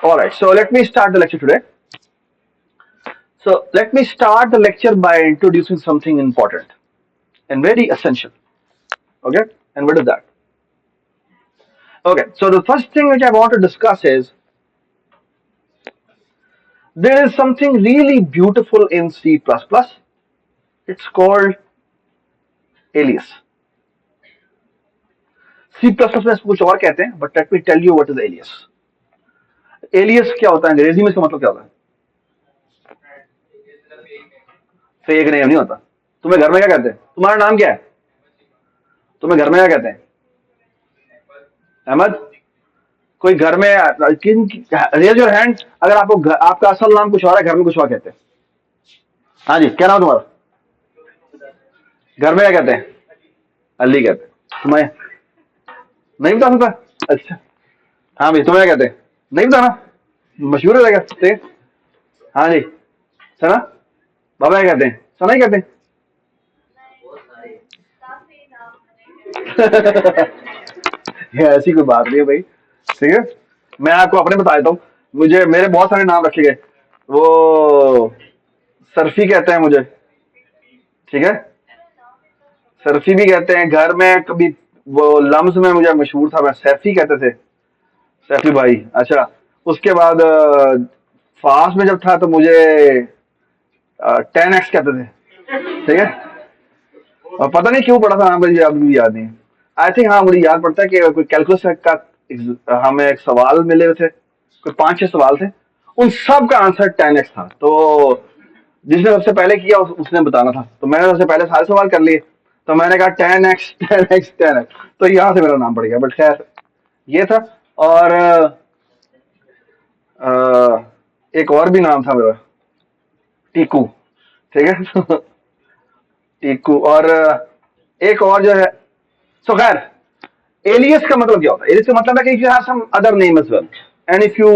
All right, so let me start the lecture today. So let me start the lecture by introducing something important and very essential. Okay, and what is that? Okay, so the first thing which I want to discuss is there is something really beautiful in C++. It's called alias. C++ में इसको कुछ और कहते हैं, but let me tell you what is alias. Alias क्या होता है अंग्रेजी में, इसका मतलब क्या होता है? फेक नेम नहीं होता. तुम्हें घर में क्या कहते हैं? तुम्हारा नाम क्या है? तुम्हें घर में क्या कहते हैं? अहमद. कोई घर में रेज योर हैंड अगर आपको आपका असल नाम कुछ और है, घर में कुछ और कहते हैं. हाँ जी, क्या नाम तुम्हारा? घर में क्या कहते हैं? अली कहते हैं. तुम्हें नहीं बता सकता? अच्छा. हाँ भाई, तुम्हें क्या कहते हैं? नहीं बताना, मशहूर है क्या? हाँ जी. सना. बाबा क्या कहते हैं? सना ही कहते हैं. ऐसी कोई बात नहीं है भाई. ठीक है, मैं आपको अपने बता देता हूँ. मुझे मेरे बहुत सारे नाम रखे गए. वो सरफी कहते हैं मुझे. ठीक है, सरफी भी कहते हैं. घर में कभी वो लम्स में मुझे मशहूर था, मैं सैफी कहते थे. सैफी भाई. अच्छा, उसके बाद फास्ट में जब था तो मुझे 10x कहते थे. ठीक है, और पता नहीं क्यों पढ़ा था नाम, मुझे अभी याद नहीं. आई थिंक हाँ, मुझे याद पड़ता है कि कोई कैलकुलस का हमें एक सवाल मिले हुए थे, कोई 5-6 सवाल थे, उन सब का आंसर 10x था. तो जिसने सबसे पहले किया उसने बताना था, तो मैंने सबसे पहले सारे सवाल कर लिए. तो मैंने कहा 10x 10x 10x, तो यहाँ से मेरा नाम पड़ गया. बट खैर ये था. और एक और भी नाम था मेरा, टीकू. ठीक है. टीकू. और एक और जो है. सो खैर, एलियस का मतलब क्या होता है? एलियस का मतलब है कि you have some other name as well, and if you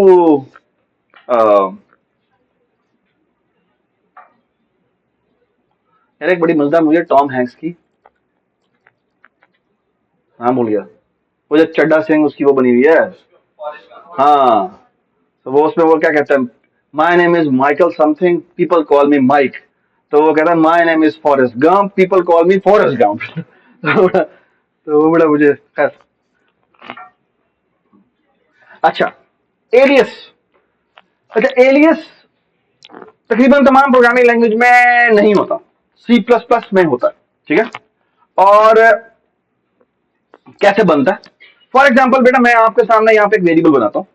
यार एक बड़ी मजेदार मुझे टॉम हैंक्स की, हाँ भूल गया, वो जो चड्डा सिंह उसकी वो बनी हुई है. हाँ, तो वो उसमें वो क्या कहता है, my name is Michael something, people call me Mike. तो वो कहता है my name is Forrest Gump, people call me Forrest Gump. तो वो बड़ा मुझे खैर. अच्छा, एलियस. अच्छा, एलियस तकरीबन तमाम प्रोग्रामिंग लैंग्वेज में नहीं होता, C++ में होता है. ठीक है, और कैसे बनता है? फॉर एग्जाम्पल बेटा, मैं आपके सामने यहाँ पे एक वेरिएबल बनाता हूँ.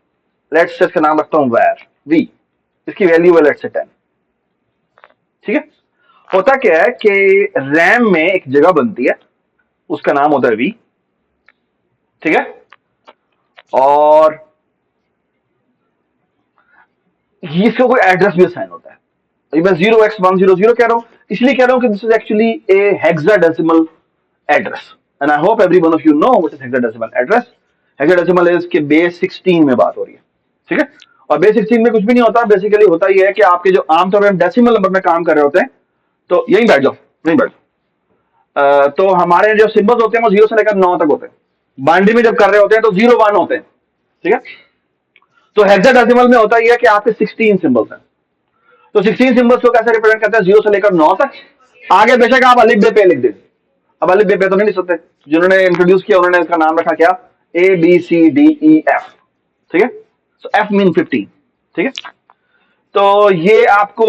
लेट्स से इसका नाम रखता हूँ var v. इसकी वैल्यू है लेट्स से 10. ठीक है, होता क्या है कि रैम में एक जगह बनती है, उसका नाम होता है v. ठीक है, और इसका कोई एड्रेस भी असाइन होता है. मैं 0x100 कह रहा हूं, इसलिए कह रहा हूं कि this is actually A hexadecimal address, and I hope every one of you know what is hexadecimal address. Hexadecimal is के बेस 16 में बात हो रही है. ठीक है, और बेस 16 में कुछ भी नहीं होता. बेसिकली होता ही है कि आपके जो आमतौर पर डेसिमल नंबर में काम कर रहे होते हैं, तो यहीं बैठ जाओ, यहीं बैठ जाओ. तो हमारे जो सिंबल्स होते हैं वो 0 से लेकर 9 तक होते हैं. बाइनरी में जब कर रहे होते हैं तो 0 1 होते हैं. ठीक है, तो हेक्साडेसिमल में होता ही है कि आपके 16 सिंबल्स हैं. तो 16 सिंबल्स को कैसे रिप्रेजेंट करते हैं? 0 से लेकर 9 तक. आगे बेशक आप अलिफ बे पे लिख दें. अब अलिफ बे पे तो नहीं लिख सकते. जिन्होंने इंट्रोड्यूस किया उन्होंने इसका नाम रखा क्या? ABCDEF. ठीक है, सो F मीन 15. ठीक है, तो ये आपको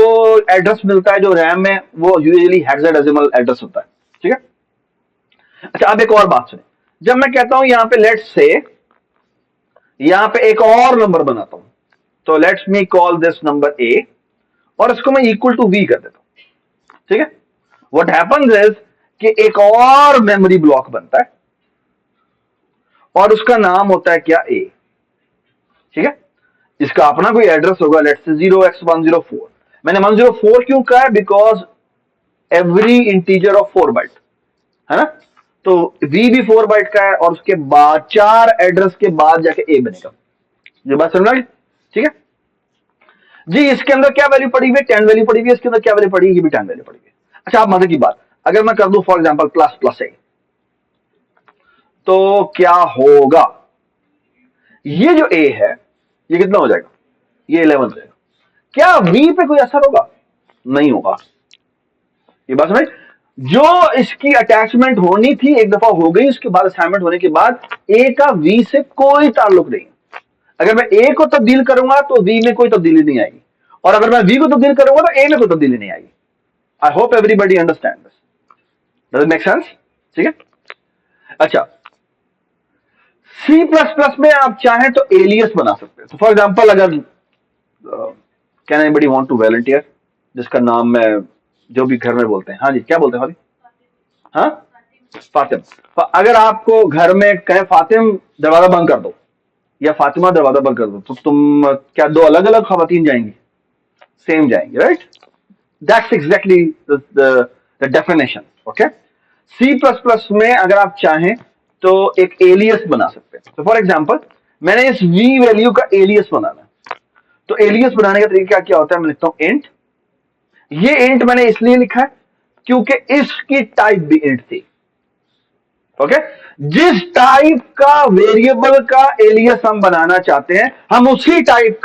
एड्रेस मिलता है जो रैम में, वो यूजुअली हेक्साडेसिमल एड्रेस होता है. ठीक है. अच्छा, अब एक और बात सुने. जब मैं कहता हूं यहां पे लेट्स से, यहां पे एक और नंबर बनाता हूं, तो let's me call this number A, और इसको मैं इक्वल टू V कर देता हूं. ठीक है, व्हाट हैपेंस इज कि एक और मेमोरी ब्लॉक बनता है, और उसका नाम होता है क्या? A. ठीक है, इसका अपना कोई एड्रेस होगा, लेट्स से 0x104. मैंने 104 क्यों कहा है? Because every integer of 4 byte है ना. तो V भी 4 बाइट का है, और उसके बाद 4 एड्रेस के बाद जाके A बनेगा. ये बात समझ में आई? ठीक है जी. इसके अंदर क्या वैल्यू पड़ी हुई है? 10 वैल्यू पड़ी हुई है. इसके अंदर क्या वैल्यू पड़ी है? ये भी 10 वैल्यू पड़ी हुई है. अच्छा, आप मजे की बात, अगर मैं कर दूं for example plus plus A, तो क्या होगा? ये जो A है ये कितना हो जाएगा? ये 11 रहेगा। क्या v पे कोई असर होगा? नहीं होगा। ये बात समझ? जो इसकी अटैचमेंट होनी थी एक दफा हो गई, उसके बाद असाइनमेंट होने के बाद a का v से कोई ताल्लुक नहीं। अगर मैं a को तब्दील करूंगा तो v में कोई तब्दीली नहीं आएगी, और अगर मैं v को तब्दील करूंगा तो a में कोई तब्दीली नहीं आएगी। I hope everybody understand this. Does it make sense? ठीक है। अच्छा, C++ में आप चाहें तो एलियस बना सकते हैं। तो फॉर एग्जांपल, अगर can anybody want to volunteer, जिसका नाम मैं जो भी घर में बोलते हैं, हाँ जी क्या बोलते हैं खाली? हाँ, फातिम। अगर आपको घर में कहें फातिम दरवाजा बंद कर दो, या फातिमा दरवाजा बंद कर दो, तो तुम क्या दो अलग अलग खवातीन जाएंगी? सेम जाएंगी, right? That's exactly the definition. Okay. C++ में अगर आप चाहें तो एक एलियस बना सकते हैं। तो फॉर एग्जांपल, मैंने इस v वैल्यू का एलियस बनाना है। तो एलियस बनाने का तरीका क्या होता है? मैं लिखता हूं इंट। ये इंट मैंने इसलिए लिखा है क्योंकि इसकी टाइप भी इंट थी। ओके। जिस टाइप का वेरिएबल का एलियस हम बनाना चाहते हैं, हम उसी टाइप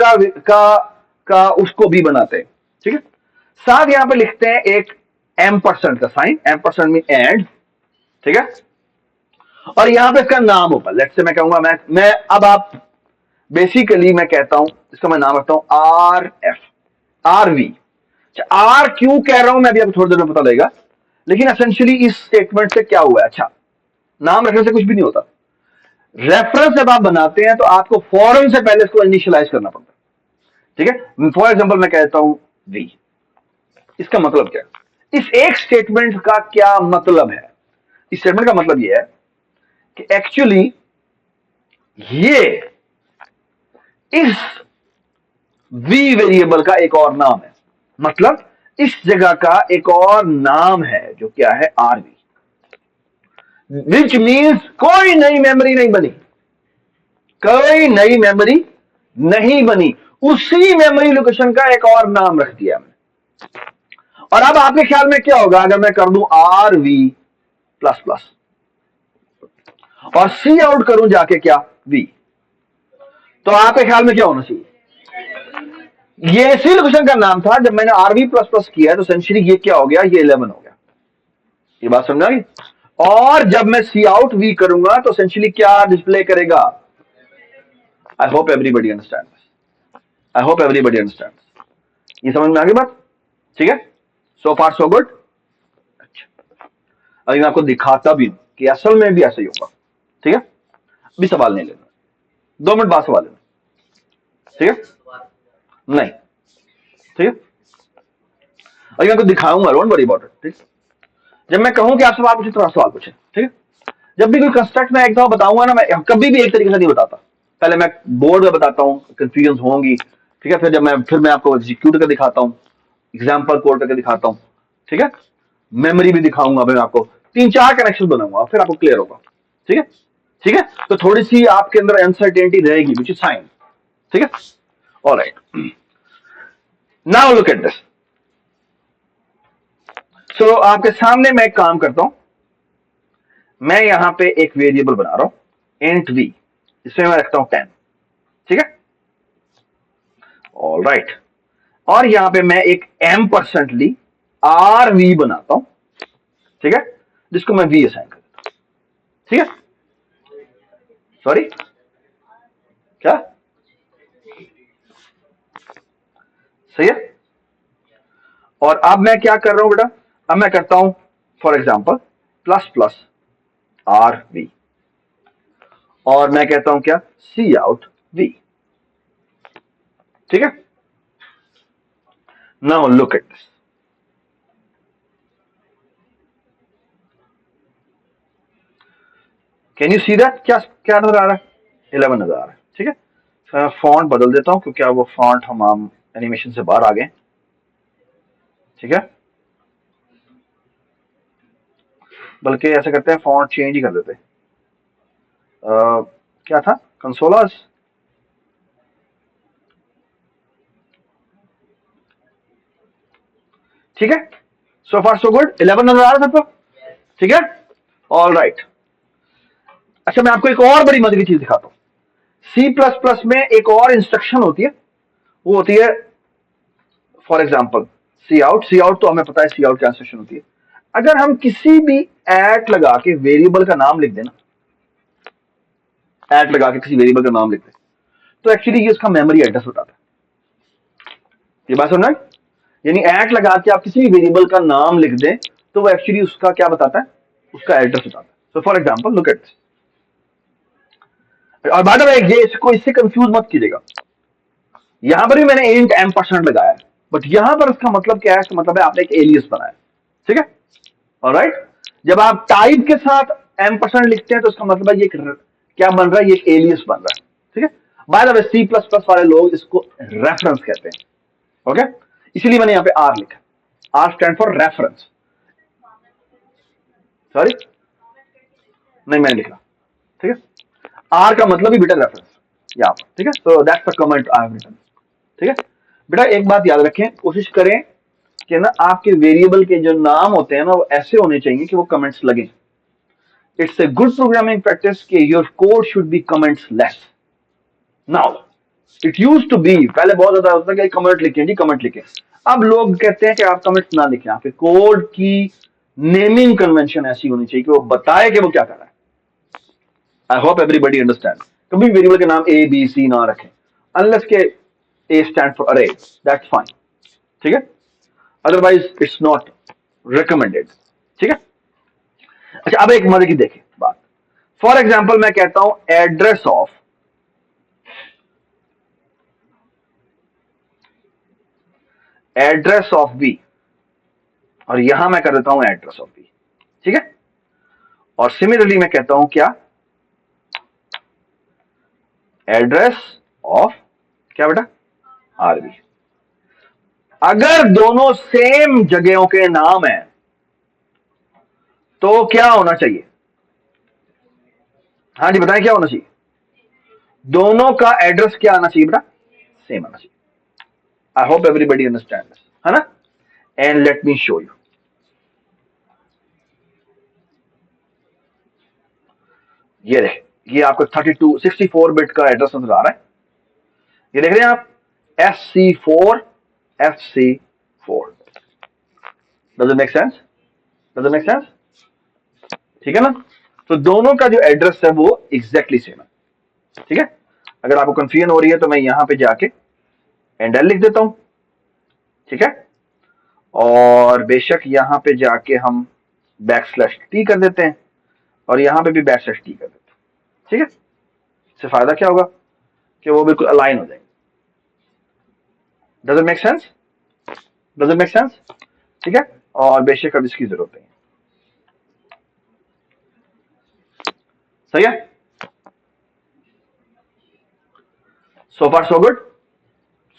का उसको भी बनाते हैं। ठीक है। साथ यहां पे लिखते हैं एक एम्परसेंड का साइन, एम्परसेंड में एंड। ठीक है। और यहां पे इसका नाम होगा, लेट्स से मैं कहूंगा, मैं अब आप बेसिकली मैं कहता हूं, इसका मैं नाम रखता हूं RV। आर क्यों कह रहा हूं मैं अभी आपको थोड़ी देर में पता लगेगा, लेकिन एसेंशियली इस स्टेटमेंट से क्या हुआ है। अच्छा, नाम रखने से कुछ भी नहीं होता। रेफरेंस जब आप बनाते हैं तो आपको फौरन से पहले इसको इनिशियलाइज करना पड़ता है। ठीक है। फॉर एग्जांपल मैं कहता हूं v, इसका मतलब क्या है? इस एक स्टेटमेंट का क्या मतलब है? इस स्टेटमेंट का मतलब यह है कि एक्चुअली ये इस v वेरिएबल का एक और नाम है, मतलब इस जगह का एक और नाम है जो क्या है? RV। विच मीन्स कोई नई मेमोरी नहीं बनी, कोई नई मेमोरी नहीं बनी, उसी मेमोरी लोकेशन का एक और नाम रख दिया मैंने। और अब आपके ख्याल में क्या होगा अगर मैं कर दूं RV प्लस प्लस और सी आउट करूं जाके क्या? V। तो आपके ख्याल में क्या होना चाहिए? ये सी लोकेशन का नाम था, जब मैंने RV प्लस प्लस किया तो एसेंशियली ये क्या हो गया? ये 11 हो गया। ये बात समझ आ गई? और जब मैं सी आउट V करूंगा तो एसेंशियली क्या डिस्प्ले करेगा? I hope everybody understand. I hope everybody understand. ये समझ में आ गई बात? ठीक है। So far so good. अच्छा, अभी मैं आपको दिखाता भी कि असल में भी ऐसा ही होगा। ठीक है। अभी सवाल नहीं लेना, 2 मिनट बाद सवाल लेना। ठीक है। नहीं, ठीक है। अभी मैं आपको दिखाऊंगा, डोंट वरी अबाउट इट। ठीक। जब मैं कहूं कि आप सवाल पूछे तो आप सवाल पूछे। ठीक है। जब भी कोई कंस्ट्रक्ट मैं एक दफा बताऊंगा ना, मैं कभी भी एक तरीके से नहीं बताता। पहले मैं बोर्ड में बताता हूं, कंफ्यूजन होंगी। ठीक है। फिर मैं आपको एग्जीक्यूट करके दिखाता हूं, एग्जाम्पल कोड करके दिखाता हूं। ठीक है। मेमोरी भी दिखाऊंगा, मैं आपको 3-4 कनेक्शन बनाऊंगा, फिर आपको क्लियर होगा। ठीक है। ठीक है। तो थोड़ी सी आपके अंदर अनसर्टेनिटी रहेगी, विच इज फाइन। ठीक है। Alright, now look at this. So आपके सामने मैं एक काम करता हूं, मैं यहां पे एक वेरिएबल बना रहा हूं इंट v, इसमें मैं रखता हूं 10। ठीक है। All right. और यहां पे मैं एक एम्परसेंटली RV बनाता हूं। ठीक है। जिसको मैं v असाइन कर देता हूं। ठीक है। सॉरी, क्या? सही है। और अब मैं क्या कर रहा हूं बेटा? अब मैं करता हूं for example plus plus RV, और मैं कहता हूं क्या? सी आउट V। ठीक है। Now look at this. Can you see that? क्या क्या नजर आ रहा है? 11 नजर आ रहा है। ठीक है। तो मैं फॉन्ट बदल देता हूं क्योंकि अब वो फॉन्ट हम एनिमेशन से बाहर आ गए। ठीक है। बल्कि ऐसा करते हैं, फॉन्ट चेंज ही कर देते हैं। क्या था? कंसोलास। ठीक है। So far so good. 11 नजर आ रहा था तो ठीक है। All right. अच्छा, मैं आपको एक और बड़ी मजे की चीज दिखाता हूं। C++ में एक और इंस्ट्रक्शन होती है, वो होती है फॉर एग्जाम्पल सी आउट तो हमें पता है सी आउट क्या इंस्ट्रक्शन होती है। अगर हम किसी भी एट लगा के वेरिएबल का नाम लिख देना, एट लगा के किसी वेरिएबल का नाम लिख दे, तो एक्चुअली ये उसका मेमोरी एड्रेस बताता है। ये बात सुन रहे हैं? यानी एट लगा के आप किसी भी वेरिएबल का नाम लिख दें तो वो एक्चुअली उसका क्या बताता है, उसका एड्रेस बताता है। So for example look at this, और बाय द वे ये इसको इससे कंफ्यूज मत कीजिएगा, यहां पर भी मैंने इंट m% लगाया है, बट यहां पर इसका मतलब क्या है, इसका मतलब है आपने एक एलियस बनाया, ठीक है, ऑलराइट। जब आप टाइप के साथ m% लिखते हैं तो इसका मतलब है ये क्या बन रहा है, ये एक एलियस बन रहा है, ठीक है। बाय द वे C++ वाले लोग इसको रेफरेंस कहते हैं, ओके, इसीलिए मैंने यहां पे R लिखा, R stand for reference, sorry नहीं मैंने लिखा, ठीक है, R का मतलब ही बेटा रेफरेंस यहाँ पर, ठीक है, so that's the comment I have written, ठीक है। बेटा एक बात याद रखें, कोशिश करें कि ना आपके वेरिएबल के जो नाम होते हैं ना वो ऐसे होने चाहिए कि वो कमेंट्स लगे। It's a good programming practice कि your code should be comments less. Now it used to be, पहले बहुत ज्यादा होता था कि कमेंट लिखें जी, कमेंट लिखें। अब लोग कहते हैं कि आप कमेंट्स ना लिखें, आपके कोड की नेमिंग कन्वेंशन ऐसी होनी चाहिए कि वो बताए कि वो क्या कर रहा है। आई होप एवरीबडी अंडरस्टैंड, कभी वेरिएबल के नाम ए बी सी ना रखें अनलेस के ए स्टैंड फॉर अरे, दैट्स फाइन, ठीक है, अदरवाइज इट्स नॉट रिकमेंडेड, ठीक है। अच्छा अब एक मजे की देखें बात, फॉर एग्जाम्पल मैं कहता हूं एड्रेस ऑफ बी, और यहां मैं कर देता हूं एड्रेस ऑफ बी, ठीक है, और सिमिलरली मैं कहता हूं क्या, एड्रेस ऑफ क्या बेटा, आरबी। अगर दोनों सेम जगहों के नाम हैं तो क्या होना चाहिए, हाँ जी बताएं क्या होना चाहिए, दोनों का एड्रेस क्या आना चाहिए बेटा, सेम आना चाहिए। I hope everybody understand this, है ना, and let me show you, ये देख, ये आपको 64 बिट का एड्रेस नजर आ रहा है, ये देख रहे हैं आप, FC4 does it make sense, does it make sense, ठीक है ना। तो दोनों का जो एड्रेस है वो एग्जैक्टली सेम है, ठीक है। अगर आपको कंफ्यूजन हो रही है तो मैं यहां पे जाके एंडल लिख देता हूं, ठीक है, और बेशक यहां पे जाके हम \t कर देते हैं, और यहां पे भी \t कर देते हैं, ठीक है। इससे फायदा क्या होगा कि वो बिल्कुल अलाइन हो जाएंगे। Does it make sense, does it make sense, ठीक है, और बेशक अब इसकी जरूरत नहीं है, सही है, so far so good,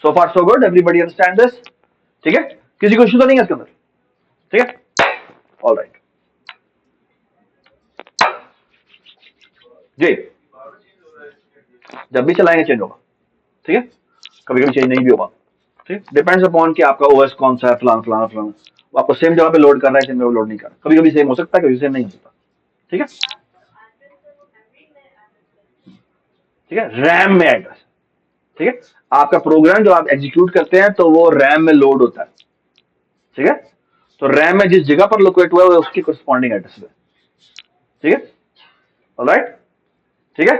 so far so good, everybody understand this, ठीक है, किसी को इशू तो नहीं है इसके अंदर, ठीक है, ऑल राइट जी, जब भी चलाएंगे चेंज होगा, ठीक है, कभी कभी चेंज नहीं भी होगा, ठीक, डिपेंड्स अपॉन कि आपका ओएस कौन सा है, फलाना फलाना फलाना, वो आपको सेम जगह पे लोड कर रहा है, सेम जगह लोड नहीं कर रहा, कभी कभी सेम हो सकता है, कभी सेम नहीं हो सकता, ठीक है, ठीक है, रैम में एड्रेस, ठीक है, आपका प्रोग्राम जो आप एग्जीक्यूट करते हैं तो वो रैम में लोड होता है, ठीक है, तो रैम में जिस जगह पर लोकेट हुआ है वो उसकी करस्पॉन्डिंग एड्रेस है, ठीक है, ऑलराइट, ठीक है,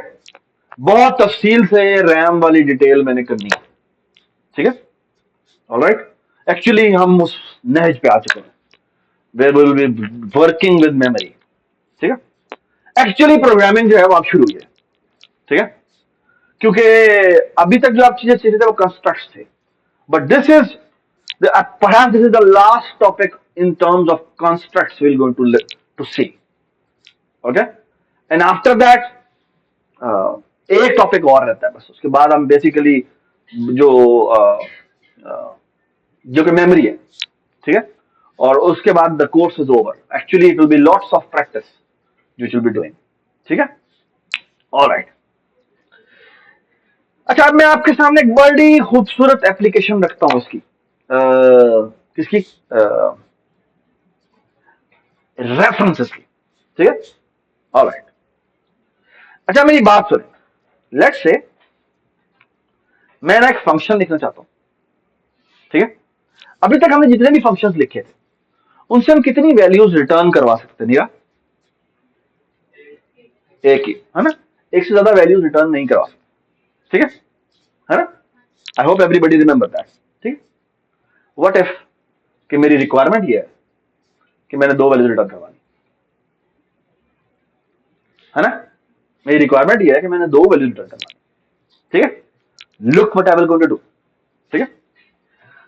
बहुत तफसील से रैम वाली डिटेल मैंने करनी है, ठीक है, ऑलराइट, एक्चुअली हम उस नहज पे आ चुके हैं where will be working with memory, ठीक है, एक्चुअली प्रोग्रामिंग जो है वो आप शुरू हुई है, ठीक है, क्योंकि अभी तक जो आप चीजें सीखे थे वो कंस्ट्रक्ट्स थे, but this is perhaps this is the last topic in terms of constructs we're going to see, okay, and after that एक टॉपिक और रहता है बस, उसके बाद हम बेसिकली जो जो कि मेमोरी है, ठीक है, और उसके बाद the course is over, actually it will B lots of practice which will be doing, ठीक है, ऑलराइट। अच्छा अब मैं आपके सामने एक बड़ी खूबसूरत एप्लीकेशन रखता हूं इसकी, किसकी, रेफरेंसेस की, ठीक है, ऑलराइट। अच्छा मेरी बात सुने, लेट्स से मैं ना एक फंक्शन लिखना चाहता हूं, ठीक है, अभी तक हमने जितने भी फंक्शंस लिखे थे उनसे हम कितनी वैल्यूज रिटर्न करवा सकते हैं? एक ही, है ना, एक से ज्यादा वैल्यूज रिटर्न नहीं करवा सकते, ठीक है ना? I hope everybody remember that. ठीक, व्हाट इफ कि मेरी रिक्वायरमेंट ये है कि मैंने दो वैल्यूज रिटर्न करवानी, है ना, मेरी रिक्वायरमेंट ये है कि मैंने दो वैल्यूज रिटर्न करवानी, ठीक है, look what I will going to do, ठीक है।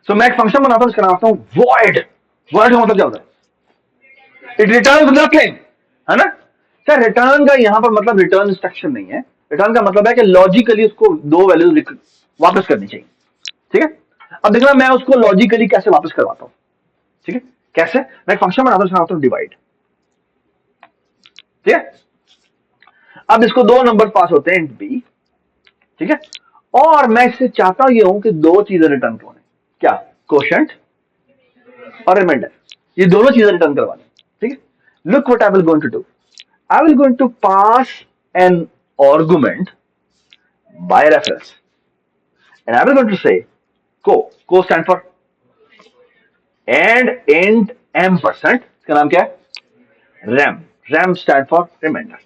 सो मैं एक फंक्शन बनाता हूं, इसका नाम रखता हूं वॉइड। वॉइड का मतलब क्या होता है? इट रिटर्न्स नथिंग, है ना। सर रिटर्न का यहां पर मतलब रिटर्न इंस्ट्रक्शन नहीं है, रिटर्न का मतलब है कि लॉजिकली उसको दो वैल्यूज वापस करनी चाहिए, ठीक है। अब देखना मैं उसको लॉजिकली कैसे वापस करवाता हूं, ठीक है। कैसे? मैं एक फंक्शन बनाता हूं, इसका नाम होता है डिवाइड, ठीक है। अब इसको दो नंबर पास होते हैं, इंट बी, ठीक है, और मैं इससे चाहता ये हूं कि दो चीजें रिटर्न करें, क्या? कोशेंट और रिमाइंडर, ये दोनों चीजें रिटर्न करवानी, ठीक है। Look what I will going to do, I will going to pass an argument by reference and I will going to say को stand for and int m percent, इसका नाम क्या है? Rem. Rem stand for remainder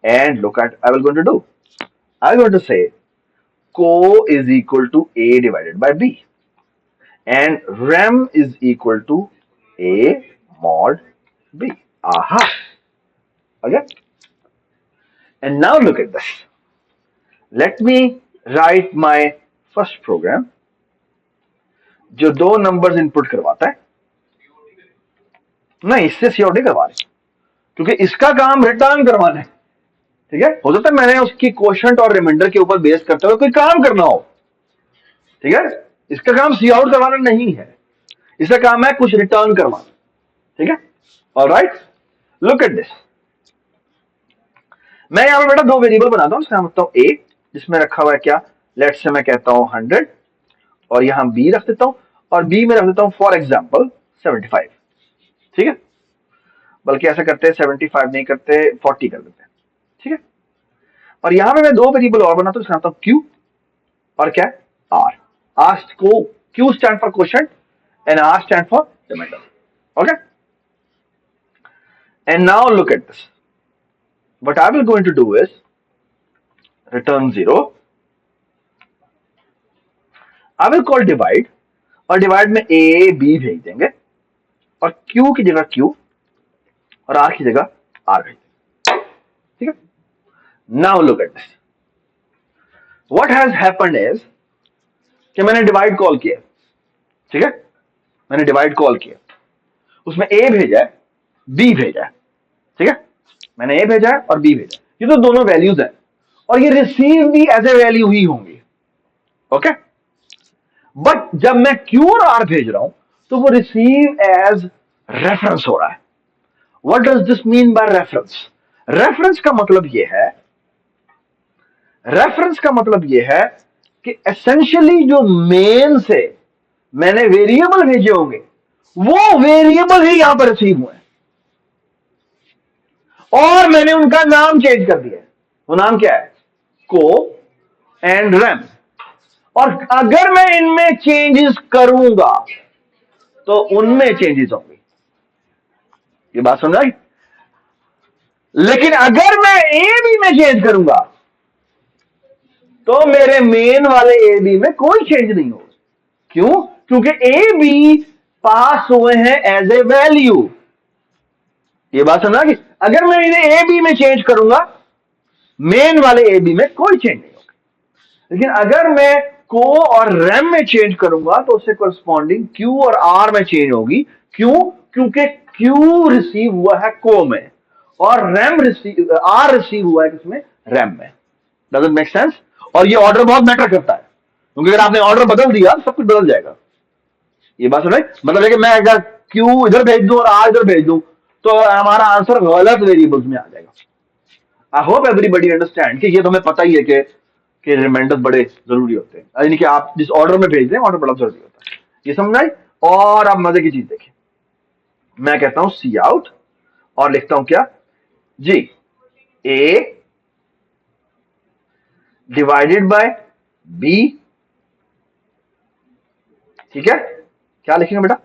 and look at I will going to do, I will going to say co is equal to a divided by b and rem is equal to a mod b. Aha. Okay. And now look at this. Let me write my first program जो दो numbers input करवाता है, नहीं इससे सीआउट करवा रहे क्योंकि इसका काम रिटर्न करवाना है, ठीक है। हो सकता है मैंने उसकी क्वोशंट और रिमाइंडर के ऊपर बेस करते हुए कोई काम करना हो, ठीक है। इसका काम सीआउट करवाना नहीं है, इसका काम है कुछ रिटर्न करवाना, ठीक है। Alright, look at this. मैं यहां पे बेटा दो वेरिएबल बनाता हूं, इसका मतलब ए जिसमें रखा हुआ है क्या? लेट्स से मैं कहता हूं 100 और यहां बी रख देता हूं और बी में रख देता हूं फॉर एग्जांपल 75, ठीक है। बल्कि ऐसा करते हैं 75 नहीं करते 40 कर देते हैं, ठीक है। और यहां पे मैं दो वेरिएबल और बनाता हूं, इसका मतलब क्यू और क्या? आर। आर को Q stand for quotient and R stand for remainder, okay. And now look at this, what I will going to do is return 0. I will call divide और divide में a b भेज देंगे और q की जगह q और r की जगह r भेज देंगे, ठीक है। Now look at this, what has happened is कि मैंने डिवाइड कॉल किया, ठीक है, मैंने डिवाइड कॉल किया, उसमें a भेजा है b भेजा है, ठीक है। मैंने a भेजा है और b भेजा है, ये तो दोनों वैल्यूज है और ये रिसीव भी एज ए वैल्यू ही होंगी, ओके। बट जब मैं क्यू और आर भेज रहा हूं तो वो रिसीव एज रेफरेंस हो रहा है। What does this mean by reference? Reference का मतलब यह है, रेफरेंस का मतलब यह है कि एसेंशियली जो मेन से मैंने वेरिएबल भेजे होंगे वो वेरिएबल ही यहां पर रिसीव हुए और मैंने उनका नाम चेंज कर दिया। वो नाम क्या है? को एंड रैम। और अगर मैं इनमें चेंजेस करूंगा तो उनमें चेंजेस होंगे, ये बात समझ आई? लेकिन अगर मैं ए बी में चेंज करूंगा तो मेरे मेन वाले ए बी में कोई चेंज नहीं होगा। क्यों? क्योंकि ए बी पास हुए हैं एज ए वैल्यू। ये बात समझा कि अगर मैं इन्हें ए बी में चेंज करूंगा मेन वाले ए बी में कोई चेंज नहीं होगा, लेकिन अगर मैं को और रैम में चेंज करूंगा तो उससे कोरस्पॉन्डिंग क्यू और आर में चेंज होगी। क्यों? क्योंकि क्यू रिसीव हुआ है को में और आर रिसीव हुआ है किसमें? रैम में। Doesn't make sense? और ये ऑर्डर बहुत मैटर करता है क्योंकि अगर आपने ऑर्डर बदल दिया सब कुछ बदल जाएगा। ये बात सुन, मतलब है कि मैं अगर क्यू इधर भेज दूं और आर इधर भेज दूं तो हमारा आंसर गलत वेरिएबल्स में आ जाएगा। आई होप एवरीबडी अंडरस्टैंड कि ये तो हमें पता ही है कि रिमाइंडर बड़े जरूरी होते हैं, यानी कि आप जिस ऑर्डर में भेज दें ऑर्डर बड़ा जरूरी होता है। ये समझ आई? और आप मजे की चीज देखें, मैं कहता हूं सी आउट और लिखता हूं क्या जी, ए डिवाइडेड बाय बी, ठीक है, क्या लिखेंगे बेटा,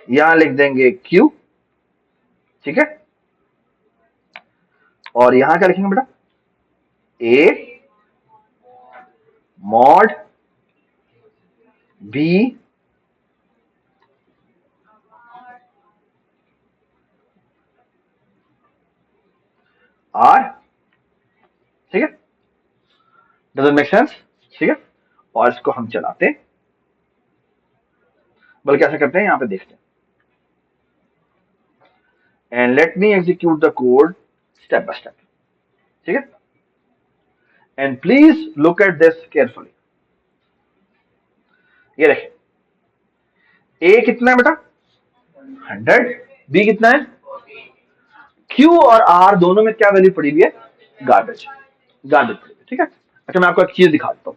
यहां लिख देंगे Q, ठीक है, और यहां क्या लिखेंगे बेटा, A मॉड B R, ठीक है, डज इट मेक सेंस, ठीक है। और इसको हम चलाते हैं, बल्कि ऐसा करते हैं, यहां पे देखते हैं, and let me execute the code step by step, ठीक है, and please look at this carefully. ये देखिए, ए कितना है बेटा 100, बी कितना है, क्यू और आर दोनों में क्या वैल्यू पड़ी हुई है, गार्बेज, गार्बेज पड़ी हुई है, ठीक है। अच्छा मैं आपको एक चीज दिखाता हूं,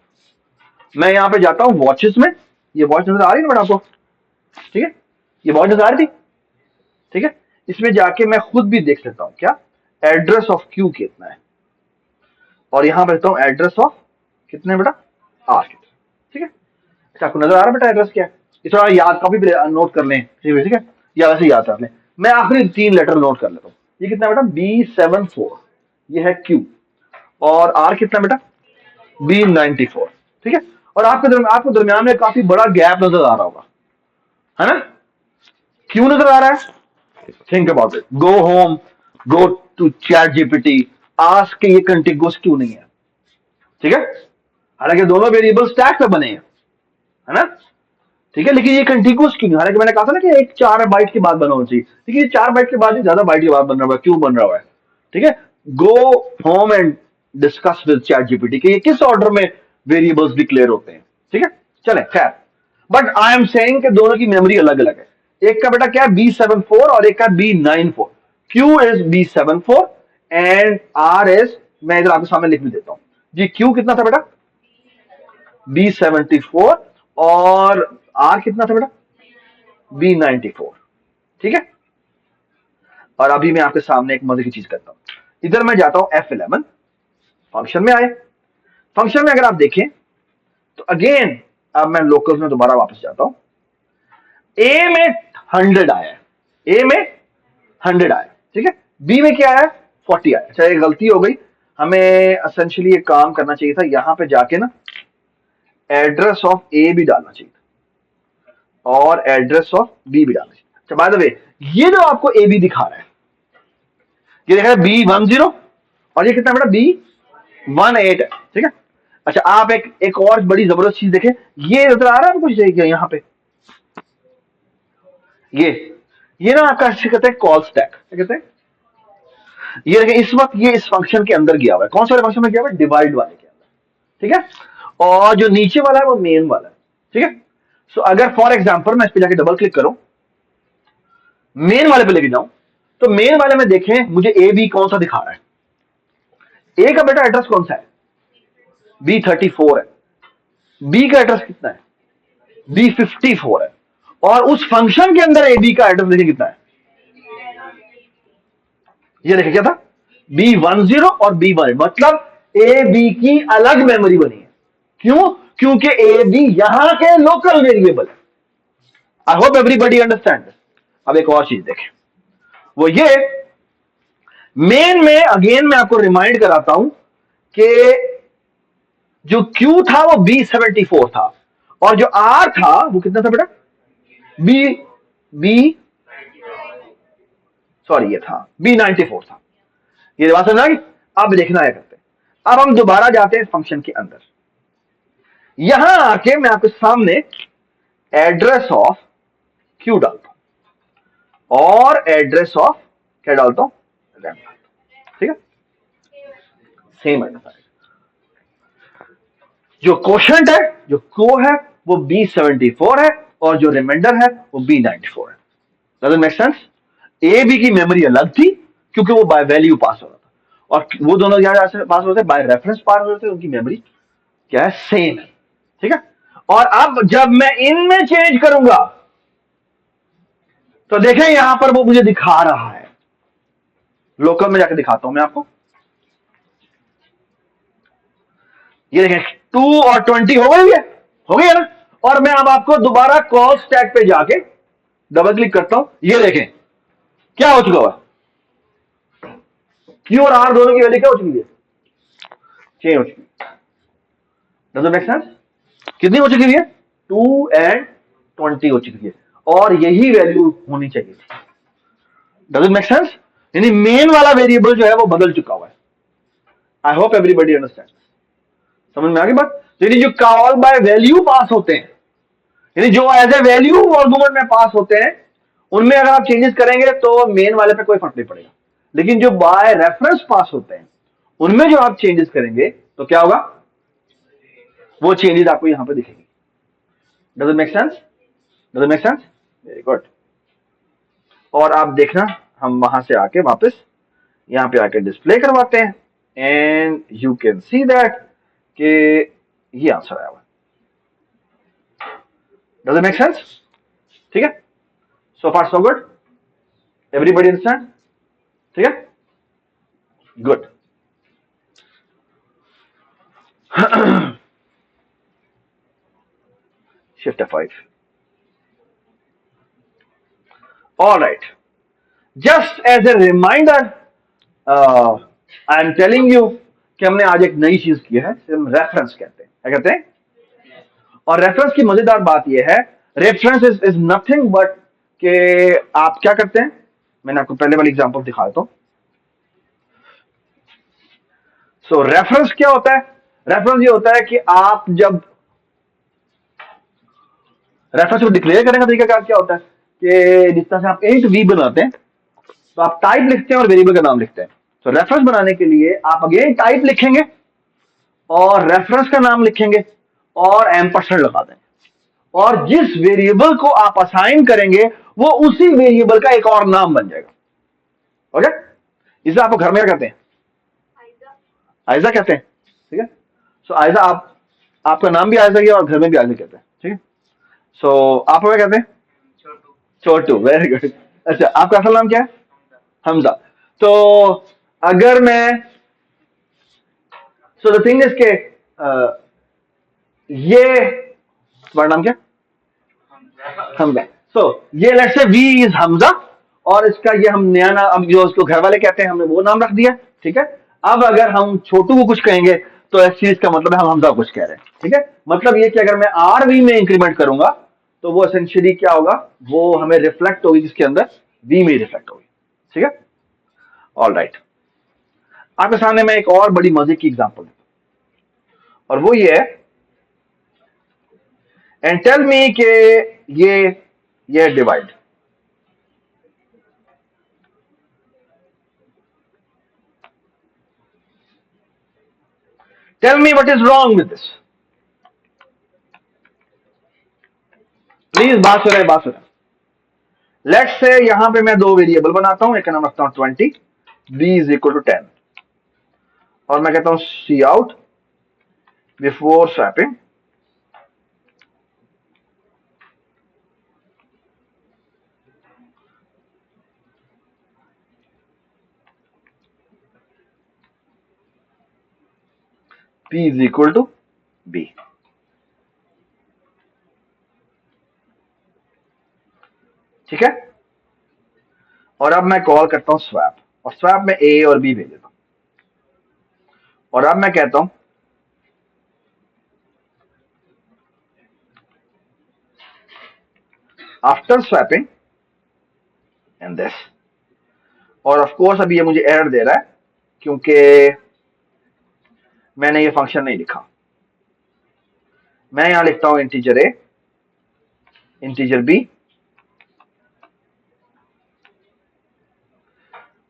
मैं यहां पे जाता हूं वॉचेस में, ये वॉच नजर आ रही है ना बेटा आपको, ठीक है, ये वॉच नजर आ रही थी, ठीक है, इसमें जाके मैं खुद भी देख लेता हूं क्या एड्रेस ऑफ क्यू कितना है, और यहां पर हूं एड्रेस ऑफ कितने बेटा आर कितना, ठीक है। अच्छा आपको नजर आ रहा है बेटा एड्रेस क्या है, ये थोड़ा याद काफी नोट कर लें, ठीक है, या वैसे याद कर लें, मैं आखिरी 3 लेटर नोट कर लेता हूं, ये कितना बेटा B74, ये है क्यू, और आर कितना बेटा B94, ठीक है। और आपको दरमियान में काफी बड़ा गैप नजर आ रहा होगा, है ना, क्यों नजर आ रहा है, think about it, go home, go to ChatGPT, ask के ये कंटिगुअस क्यों नहीं है, ठीक है, हालांकि दोनों वेरिएबल स्टैक पे बने हैं, है ना, ठीक है, लेकिन ये कंटिगुअस क्यों नहीं, हालांकि मैंने कहा था ना कि एक 4 बाइट के बाद बना होना चाहिए, लेकिन ये 4 बाइट के बाद ही ज्यादा बाइट के बाद बन रहा है, क्यों बन रहा है, ठीक है। Go home and discuss with chat GPT कि ये किस ऑर्डर में वेरिएबल्स डिक्लेयर होते हैं, ठीक है, चले खैर, बट आई एम सेइंग कि दोनों की मेमोरी अलग अलग है, एक का बेटा क्या है B74 और एक का B94, Q is B74 and R is, मैं इधर आपके सामने लिख भी देता हूं जी, Q कितना था बेटा B74 और R कितना था बेटा B94, ठीक है। और अभी मैं आपके सामने एक मजे की चीज करता हूं, इधर मैं जाता हूं F11, फंक्शन में आए, फंक्शन में अगर आप देखें तो अगेन अब मैं लोकल्स में दोबारा वापस जाता हूं, ए में 100 आया है, ए में 100 आया, ठीक है, बी में क्या आया 40 आया, अच्छा ये गलती हो गई, हमें एसेंशियली एक काम करना चाहिए था, यहां पे जाके ना एड्रेस ऑफ ए भी डालना चाहिए था और एड्रेस ऑफ बी भी डालना चाहिए। अच्छा बाय द वे, ये जो आपको ए बी दिखा रहा है, ये देखा है B10 और ये कितना बेटा B18 है, ठीक है। अच्छा आप एक और बड़ी जबरदस्त चीज देखें, ये नजर आ रहा है कुछ यहां पे, ये ना आपका कहते हैं कॉल स्टैक, क्या कहते हैं, ये देखिए इस वक्त ये इस फंक्शन के अंदर गया हुआ है, कौन से वाले फंक्शन में गया हुआ है, डिवाइड वाले के अंदर, ठीक है, और जो नीचे वाला है वो मेन वाला है, ठीक है। सो अगर फॉर एग्जांपल मैं इस पे जाके डबल क्लिक करूं, मेन वाले पे लेके जाऊं, तो मेन वाले में देखें मुझे ए बी कौन सा दिखा रहा है, ए का बेटा एड्रेस कौन सा है B34 है, बी का एड्रेस कितना है B54 है, और उस फंक्शन के अंदर ए बी का एड्रेस देखिए कितना है, ये देखिए क्या था B10 और B1, मतलब ए बी की अलग मेमोरी बनी है, क्यों, क्योंकि ए बी यहां के लोकल वेरिएबल है। I hope everybody understand. अब एक और चीज देखें, वो ये मेन में अगेन मैं आपको रिमाइंड कराता हूं कि जो Q था वो B74 था और जो R था वो कितना था बेटा बी बी सॉरी ये था B94 था, ये बात समझ आ गई। अब देखना है करते, अब हम दोबारा जाते हैं फंक्शन के अंदर, यहां आके मैं आपके सामने एड्रेस ऑफ Q डालता हूं और एड्रेस ऑफ क्या डालता हूं रैम डालता हूं, ठीक है, सेम एड्रेस, जो क्वोशंट है जो को है वो B74 है और जो रिमाइंडर है वो B94 है, doesn't make sense. A B की मेमोरी अलग थी क्योंकि वो बाय वैल्यू पास हो रहा था और वो दोनों क्या पास होते हैं बाय रेफरेंस पास होते हैं, उनकी मेमोरी क्या है सेम है, ठीक है। और अब जब मैं इनमें चेंज करूंगा तो देखें यहां पर वो मुझे दिखा रहा है, लोकल में जाकर दिखाता हूं मैं आपको, ये देखें 2 और 20 हो गई है ना, और मैं अब आपको दोबारा कॉल स्टैक पे जाके डबल क्लिक करता हूं, ये देखें क्या हो चुका हुआ, क्यू और आर दोनों की वैल्यू क्या हो चुकी है, चेंज हो चुकी है। Does it make sense? कितनी हो चुकी है, 2 and 20 हो चुकी है, और यही वैल्यू होनी चाहिए थी। Does it make sense? यानी मेन वाला वेरिएबल जो है वो बदल चुका हुआ है। I hope everybody understand. समझ में आ गई बात? यानी जो कॉल बाय वैल्यू पास होते हैं, यानी जो एज ए वैल्यू आर्गुमेंट में पास होते हैं, उनमें अगर आप चेंजेस करेंगे तो मेन वाले पे कोई फर्क नहीं पड़ेगा। लेकिन जो बाय रेफरेंस पास होते हैं, उनमें जो आप चेंजेस करेंगे तो क्या होगा, वो चेंजेस आपको यहां पे दिखेगी। Does it make sense? Does it make sense? Very good. और आप देखना, हम वहां से आके वापस यहां पे आके डिस्प्ले करवाते हैं, and you can see that कि ये आंसर आया हुआ। Does it make sense? ठीक है, so far so good, everybody understand? ठीक है, good. Shift F5. All right. Just as a reminder, I am telling you कि हमने आज एक नई चीज की है, हम रेफरेंस कहते हैं। क्या कहते हैं? और रेफरेंस की मजेदार बात यह है, रेफरेंस इज नथिंग बट कि आप क्या करते हैं, मैंने आपको पहले वाली एग्जांपल दिखा देता हूं। सो रेफरेंस क्या होता है? रेफरेंस ये होता है कि आप जब रेफरेंस को डिक्लेयर करने का तरीका क्या होता है कि जिस तरह से आप इंट वी बनाते हैं, तो आप टाइप लिखते हैं और वेरिएबल का नाम लिखते हैं। तो रेफरेंस बनाने के लिए आप अगेन टाइप लिखेंगे और रेफरेंस का नाम लिखेंगे और एम्परसेंड लगा देंगे, और जिस वेरिएबल को आप असाइन करेंगे वो उसी वेरिएबल का एक और नाम बन जाएगा। ओके, इसे आप घर में कहते हैं, आयजा कहते हैं। ठीक है, सो आयजा, आपका नाम भी आयजा ही है और घर में भी आयजा कहते हैं। ठीक है, सो आप क्या कहते हैं? छोटू। Very good. अच्छा, आपका असल नाम क्या है? हमजा। तो अगर मैं, सो द थिंग इज के ये तुम्हारा नाम क्या? हमजा। सो ये let's say we is Hamza, और इसका ये हम नया नाम जो उसको घर वाले कहते हैं, हमने वो नाम रख दिया। ठीक है, अब अगर हम छोटू को कुछ कहेंगे तो इस चीज का मतलब है हम हमजा कुछ कह रहे हैं। ठीक है, मतलब ये कि अगर मैं आर वी में इंक्रीमेंट करूंगा तो वो एसेंशियली क्या होगा, वो हमें रिफ्लेक्ट होगी किसके अंदर, वी में रिफ्लेक्ट होगी। ठीक है, ऑल राइट। आपके सामने मैं एक और बड़ी मजे की एग्जांपल, और वो ये है, एंड टेल मी के ये divide, tell me what is wrong with this. Please बात सुने, बात सुने। लेट्स से यहां पे मैं दो वेरिएबल बनाता हूं, एक का नाम रखता हूं 20, b इज इक्वल टू 10, और मैं कहता हूं C out before swapping p is equal to b। ठीक है, और अब मैं कॉल करता हूं स्वैप, और स्वैप में a और b भेज देता हूं, और अब मैं कहता हूं आफ्टर स्वैपिंग एंड दिस, और ऑफ कोर्स अभी ये मुझे एरर दे रहा है क्योंकि मैंने ये फंक्शन नहीं लिखा। मैं यहां लिखता हूं इंटीजर a, इंटीजर b,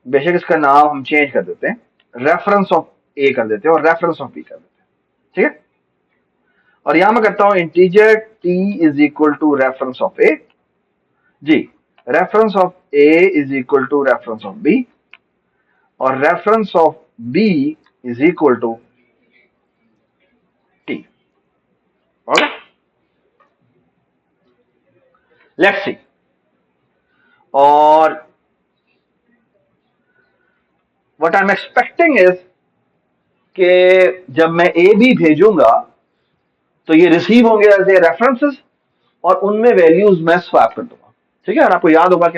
बेशक इसका नाम हम चेंज कर देते हैं, रेफरेंस ऑफ ए कर देते हैं और रेफरेंस ऑफ बी कर देते हैं। ठीक है, और यहां मैं करता हूं integer t is equal to reference of A, जी, reference of A is equal to reference of B, और reference of B is equal to T. Okay, let's see. और what I am expecting is कि जब मैं A B भेजूंगा तो ये receive होंगे एज ए रेफरेंसेस और उनमें वैल्यूज मैं स्वैप कर दूंगा। ठीक है, और आपको याद होगा कि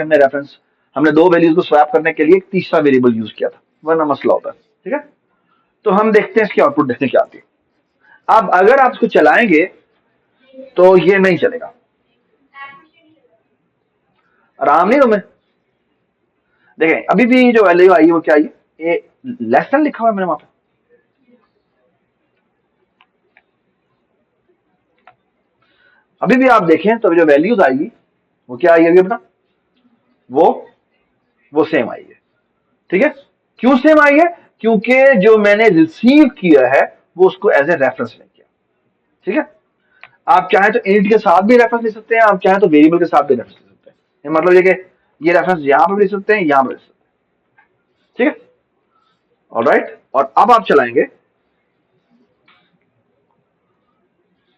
हमने दो वैल्यूज को स्वैप करने के लिए एक तीसरा वेरिएबल यूज किया था, वरना मसला होता है। ठीक है, तो हम देखते हैं इसकी आउटपुट देखने क्या आती है। अब अगर आप इसको चलाएंगे तो ये नहीं चलेगा, आराम नहीं तुम्हें। देखें अभी भी जो वैल्यू आई है वो क्या आई है, ये लेसन लिखा हुआ है मैंने वहां पे। अभी भी आप देखें तो जो वैल्यूज आएगी वो क्या आई है बेटा, वो सेम आई है। ठीक है, क्यों सेम आई है, क्योंकि जो मैंने रिसीव किया है वो उसको एज ए रेफरेंस नहीं किया। ठीक है, आप चाहें तो इंट के साथ भी रेफरेंस ले सकते हैं, आप चाहें तो वेरिएबल के साथ भी रेफरेंस ले सकते हैं। मतलब ये कि ये रेफरेंस यहां पर ले सकते हैं, यहां पर ले सकते हैं। ठीक है, ऑलराइट, और अब आप चलाएंगे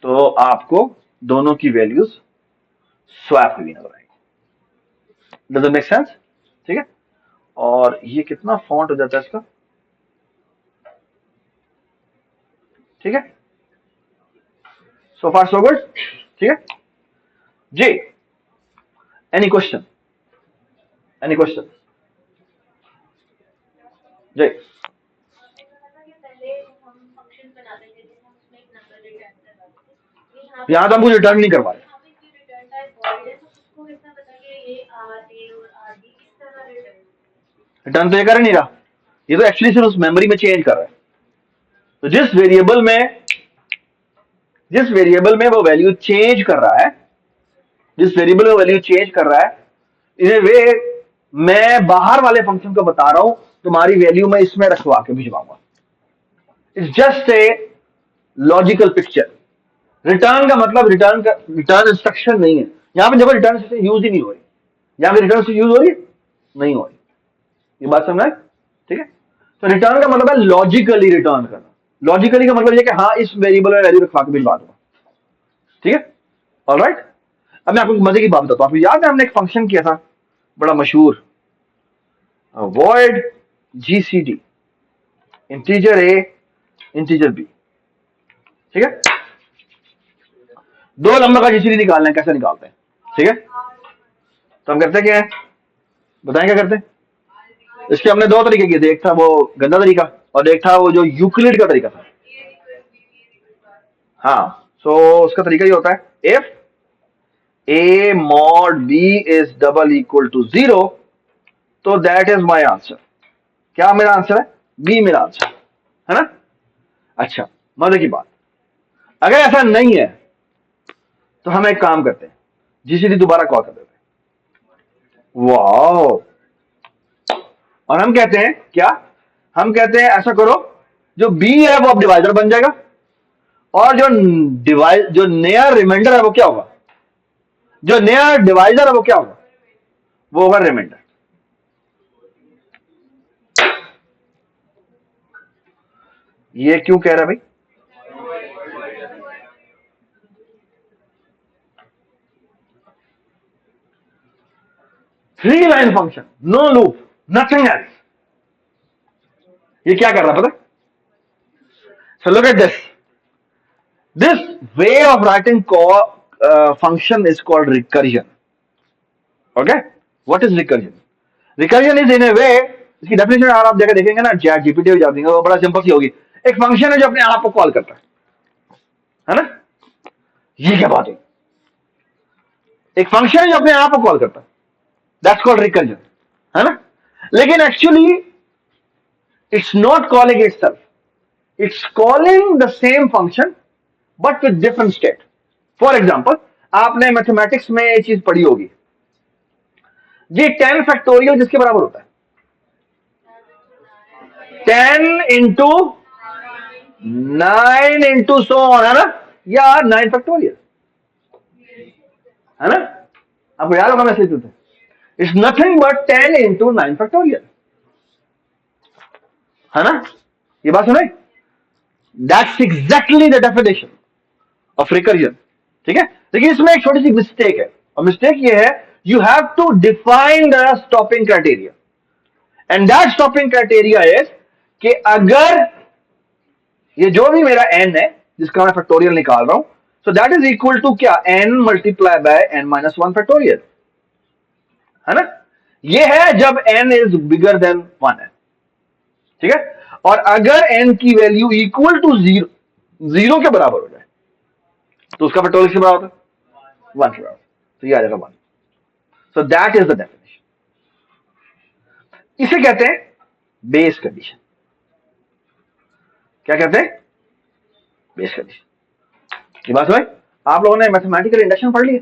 तो आपको दोनों की वैल्यूज स्वैप हुई नजर आएंगी। Does it make sense? ठीक है, और ये कितना फॉन्ट हो जाता है इसका। ठीक है, सो फार सो गुड। ठीक है जी, एनी क्वेश्चन, एनी क्वेश्चन जी। यहां तो हम कुछ रिटर्न नहीं करवा रहे, रिटर्न तो ये कर नहीं रहा, ये तो एक्चुअली सिर्फ उस मेमोरी में चेंज कर रहा है। तो जिस वेरिएबल में वो वैल्यू चेंज कर रहा है, जिस वेरिएबल में वैल्यू चेंज कर रहा है, इन्हें वे मैं बाहर वाले फंक्शन को बता रहा हूं तुम्हारी वैल्यू मैं इसमें रखवा के भिजवाऊंगा। It's just a logical picture. Return का मतलब रिटर्न इंस्ट्रक्शन नहीं है। यहां पे जब रिटर्न इंस्ट्रक्शन यूज ही नहीं हो रही, यहां पे रिटर्न यूज हो रही है नहीं हो रही। ये बात समझ? ठीक है, तो रिटर्न का मतलब है लॉजिकली रिटर्न करना। लॉजिकली का मतलब ये कि हाँ इस वेरिएबल में वैल्यू रखवा के भिजवा दूंगा। ठीक है, ऑलराइट। अब मैं आपको मजे की बात बताता हूं। आपको याद है हमने एक फंक्शन किया था बड़ा मशहूर, void gcd integer a integer b। ठीक है, दो नंबर का जीसीडी निकालना है, कैसे निकालते हैं? ठीक है, तो हम करते क्या है, बताएं क्या करते हैं। इसके हमने दो तरीके किए थे, एक था वो गंदा तरीका और एक था वो जो यूक्लिड का तरीका था। हाँ, सो उसका तरीका ये होता है, if a mod b is double equal to 0 तो दैट इज माई आंसर। क्या मेरा आंसर है? b मेरा आंसर है ना। अच्छा, मजे की बात, अगर ऐसा नहीं है तो हम एक काम करते हैं, जीसीडी दोबारा कॉल कर देते हैं। वाओ, और हम कहते हैं क्या, हम कहते हैं ऐसा करो, जो b है वो अब डिवाइजर बन जाएगा और जो नया रिमाइंडर है वो क्या होगा, जो नया डिवाइजर है वो क्या होगा, वो होगा रिमाइंडर। ये क्यों कह रहा है भाई? Three line function, no loop, nothing else. ये क्या कर रहा है पता? So look at this way of writing function is called recursion. Okay, what is recursion? Recursion is in a way, इसकी डेफिनेशन आप जगह देखेंगे ना, चैट जीपीटी हो जाती है, वो बड़ा सिंपल सी होगी। एक फंक्शन है जो अपने आप को कॉल करता है ना। ये क्या बात है, एक फंक्शन है जो अपने आप को कॉल करता है, दैट्स कॉल्ड रिकर्जन, है ना। लेकिन actually it's not calling itself, it's calling the same function but with different state. For example, आपने मैथमेटिक्स में एक चीज पढ़ी होगी जी, 10 फैक्टोरियल किसके बराबर होता है? 10 इंटू 9 इंटू सो ऑन, है ना, या 9 फैक्टोरियल, है ना। आपको याद होगा मैसेज होता है, it's nothing but 10 into 9 factorial, है ना। ये बात सुने, that's exactly the definition of recursion. ठीक है, लेकिन इसमें एक छोटी सी मिस्टेक है, और मिस्टेक ये है, you have to define the stopping criteria, and that stopping criteria is कि अगर ये जो भी मेरा n है जिसका मैं फैक्टोरियल निकाल रहा हूं, so that is equal to क्या, n multiply by n-1 factorial, है ना। ये है जब n इज बिगर देन 1 है, ठीक है। और अगर n की वैल्यू इक्वल टू 0 के बराबर हो जाए तो उसका फैक्टोरियल किसके बराबर होता है, 1 के बराबर, तो ये आ जाएगा 1। सो दैट इज द डेफिनेशन। इसे कहते हैं बेस कंडीशन। क्या कहते हैं, बेस कंडीशन। ये बात समझ, आप लोगों ने मैथमेटिकल इंडक्शन पढ़ लिया,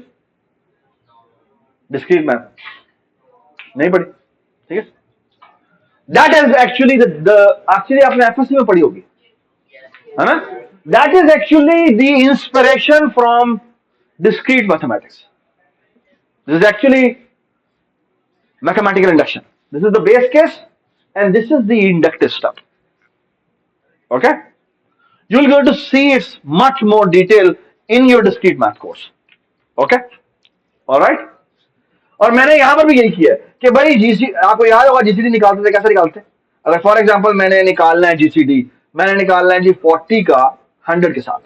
डिस्क्रीट मैथ नहीं पढ़ी, ठीक है। दैट इज एक्चुअली एक्चुअली आपने एफएससी में पढ़ी होगी, है ना। That is actually the inspiration from discrete mathematics. This is actually mathematical induction. This is the base case and this is the inductive stuff. Okay? You will go to see it's much more detail in your discrete math course. Okay? Alright? और मैंने यहां पर भी यही किया कि भाई GC, आपको याद होगा जीसीडी निकालते थे, कैसे निकालते, अगर फॉर एग्जांपल मैंने निकालना है जीसीडी, मैंने निकालना है जी 40 का 100 के साथ,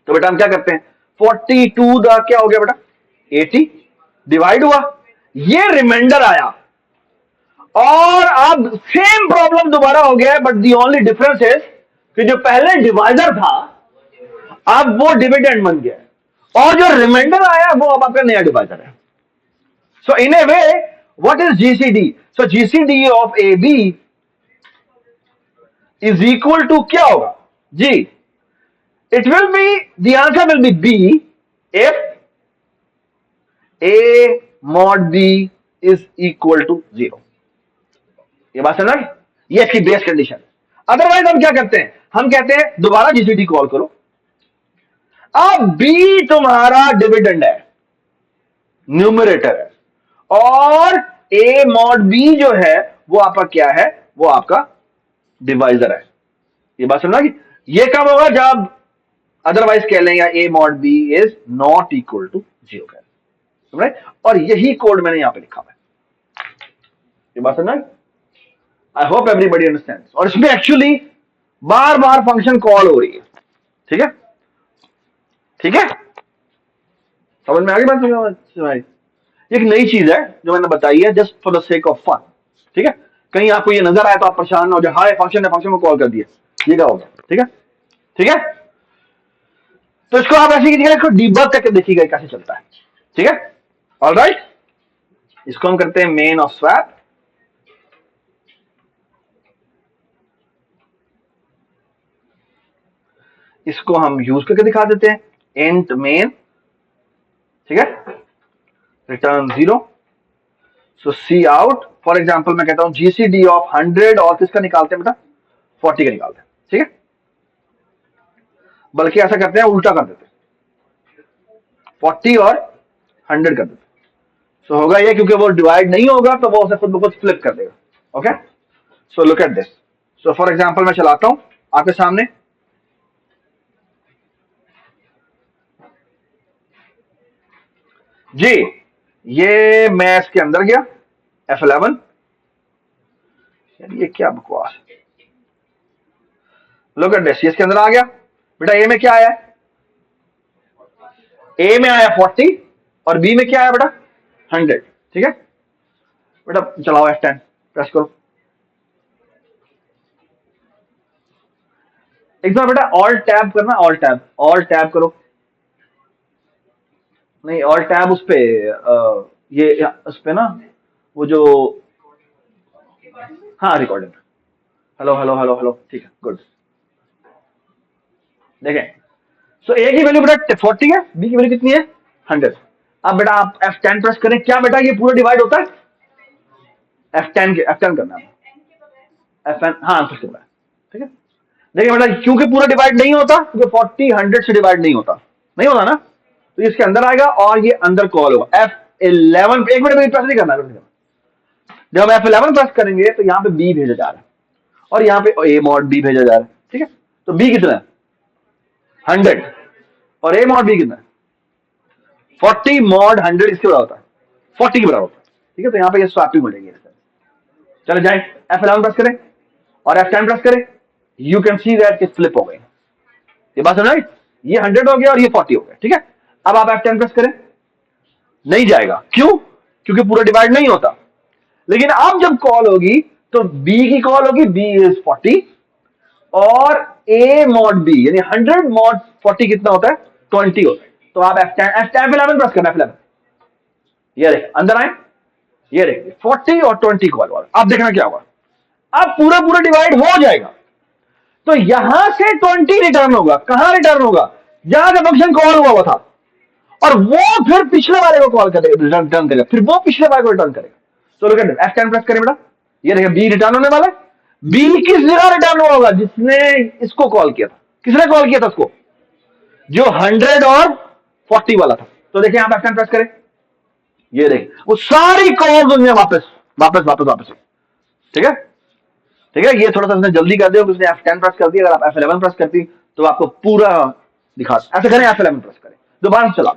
तो बेटा हम क्या करते हैं, 42 का क्या हो गया बेटा 80, डिवाइड हुआ, ये रिमाइंडर आया, और अब सेम प्रॉब्लम दोबारा हो गया है, but the only difference is कि जो पहले डिवाइडर था अब वो डिविडेंड बन गया है, और जो रिमाइंडर आया वो अब आपका नया डिवाइडर है। So in a way what is GCD, so GCD of A B is equal to क्या होगा G, it will be, the answer will be B if A mod B is equal to 0। ये बात समझ, ये इसकी base condition. Otherwise हम क्या करते हैं, हम कहते हैं दोबारा जीसीडी कॉल करो, अब बी तुम्हारा डिविडेंड है, न्यूमरेटर है, और ए मॉड बी जो है वो आपका क्या है, वो आपका डिवाइजर है। ये बात समझना कि ये कब होगा, जब अदरवाइज कह लेंगे A mod B is not equal to 0 कह लें, और यही कोड मैंने यहां पे लिखा हुआ है। ये बात समझना, आई होप एवरीबडी अंडरस्टैंड। और इसमें एक्चुअली बार बार फंक्शन कॉल हो रही है, ठीक है, ठीक है, समझ में आ गई बात। एक नई चीज है जो मैंने बताई है just for the sake of fun, ठीक है। कहीं आपको ये नजर आए तो आप परेशान ना हो जाए, हाय फंक्शन है, फंक्शन को कॉल कर दिया, ये क्या होगा, ठीक है, ठीक है। तो इसको आप ऐसे कीजिएगा, इसको डीबग करके देखिएगा कैसे चलता है, ठीक है। ऑलराइट, इसको हम करते हैं मेन ऑफ स्वैप, इसको हम यूज करके दिखा देते हैं, इंट मेन, ठीक है, return 0। So cout, for example मैं कहता हूं जीसीडी ऑफ 100 और किसका निकालते हैं बेटा, 40 का निकालते हैं, ठीक है। बल्कि ऐसा करते हैं, उल्टा कर देते हैं, 40 और 100 कर देते हैं। सो होगा ये, क्योंकि वो डिवाइड नहीं होगा तो वो उसे खुद ब खुद फ्लिप कर देगा। Okay, so look at this. So for example मैं चलाता हूं आपके सामने, जी ये मैं इसके अंदर गया F11, ये क्या बकवास, लुक एट दिस, इसके अंदर आ गया बेटा, ए में क्या आया, ए में आया 40 और बी में क्या आया बेटा 100, ठीक है बेटा। चलाओ F10 प्रेस करो, एक बार बेटा ऑल टैब करना, ऑल टैब, ऑल टैब करो, नहीं ऑल टैब उस पे ये उस पे ना, वो जो, हाँ recording, hello hello hello hello, ठीक है गुड। देखें, सो ए की वैल्यू बेटा 40 है, बी की वैल्यू कितनी है 100। अब बेटा आप F10 प्रेस करें, क्या बेटा ये पूरा डिवाइड होता है, F10 करना है, F10 हाँ कुछ करना है, ठीक है। देखिए बेटा क्योंकि पूरा डिवाइड नहीं होता, क्योंकि 40 100 से डिवाइड नहीं होता, नहीं होता ना, तो इसके अंदर आएगा और ये अंदर कॉल होगा F11। एक मिनट प्रेस नहीं करना, जब हम F11 प्रेस करेंगे तो यहाँ पे बी भेजा जा रहा है और यहाँ पे ए मॉड बी भेजा जा रहा है, ठीक है। तो बी कितना है 100 और ए मॉड बी कितना है 40 मॉड 100, इसके बराबर होता है 40 के बराबर होता है, ठीक है। तो यहाँ पे ये स्वैपिंग हो जाएगी। चलो जाए F11 प्रेस करें और F10 प्रेस करें, यू कैन सी दैट कि फ्लिप हो गई। ये बात समझ आई, ये 100 हो गया और ये 40 हो गया, ठीक है। अब आप F10 प्रेस करें, नहीं जाएगा, क्यों? क्योंकि पूरा डिवाइड नहीं होता। लेकिन अब जब कॉल होगी तो B की कॉल होगी, B इज 40 और A mod B यानी 100 mod 40 कितना होता है? 20 होता है। तो आप F11 प्रेस करना, F11, ये देख अंदर आए, ये देख 40 और 20 कॉल वाला। अब देखना क्या होगा, अब पूरा पूरा डिवाइड हो जाएगा। तो यहां से 20 रिटर्न होगा, कहां रिटर्न होगा? जहां का फंक्शन कॉल हुआ था, और वो फिर पिछले वाले को कॉल करेगा, रिटर्न करेगा, फिर वो पिछले वाले को रिटर्न करेगा। तो लुक एट F10 प्रेस करें बेटा, ये देखिए बी रिटर्न होने वाला है। बी किस जगह रिटर्न होगा? जिसने इसको कॉल किया था। किसने कॉल किया था उसको? जो 100 और 40 वाला था। तो देखिए आप F10 प्रेस करें, ये देखिए वो सारी कॉल दुनिया वापस वापस वापस वापस, ठीक है, ठीक है। ये थोड़ा सा उसने जल्दी कर दिया, उसने F10 प्रेस कर दिया। अगर आप F11 प्रेस करती तो आपको पूरा दिखा। ऐसे करें, F11 प्रेस करें, दोबारा चला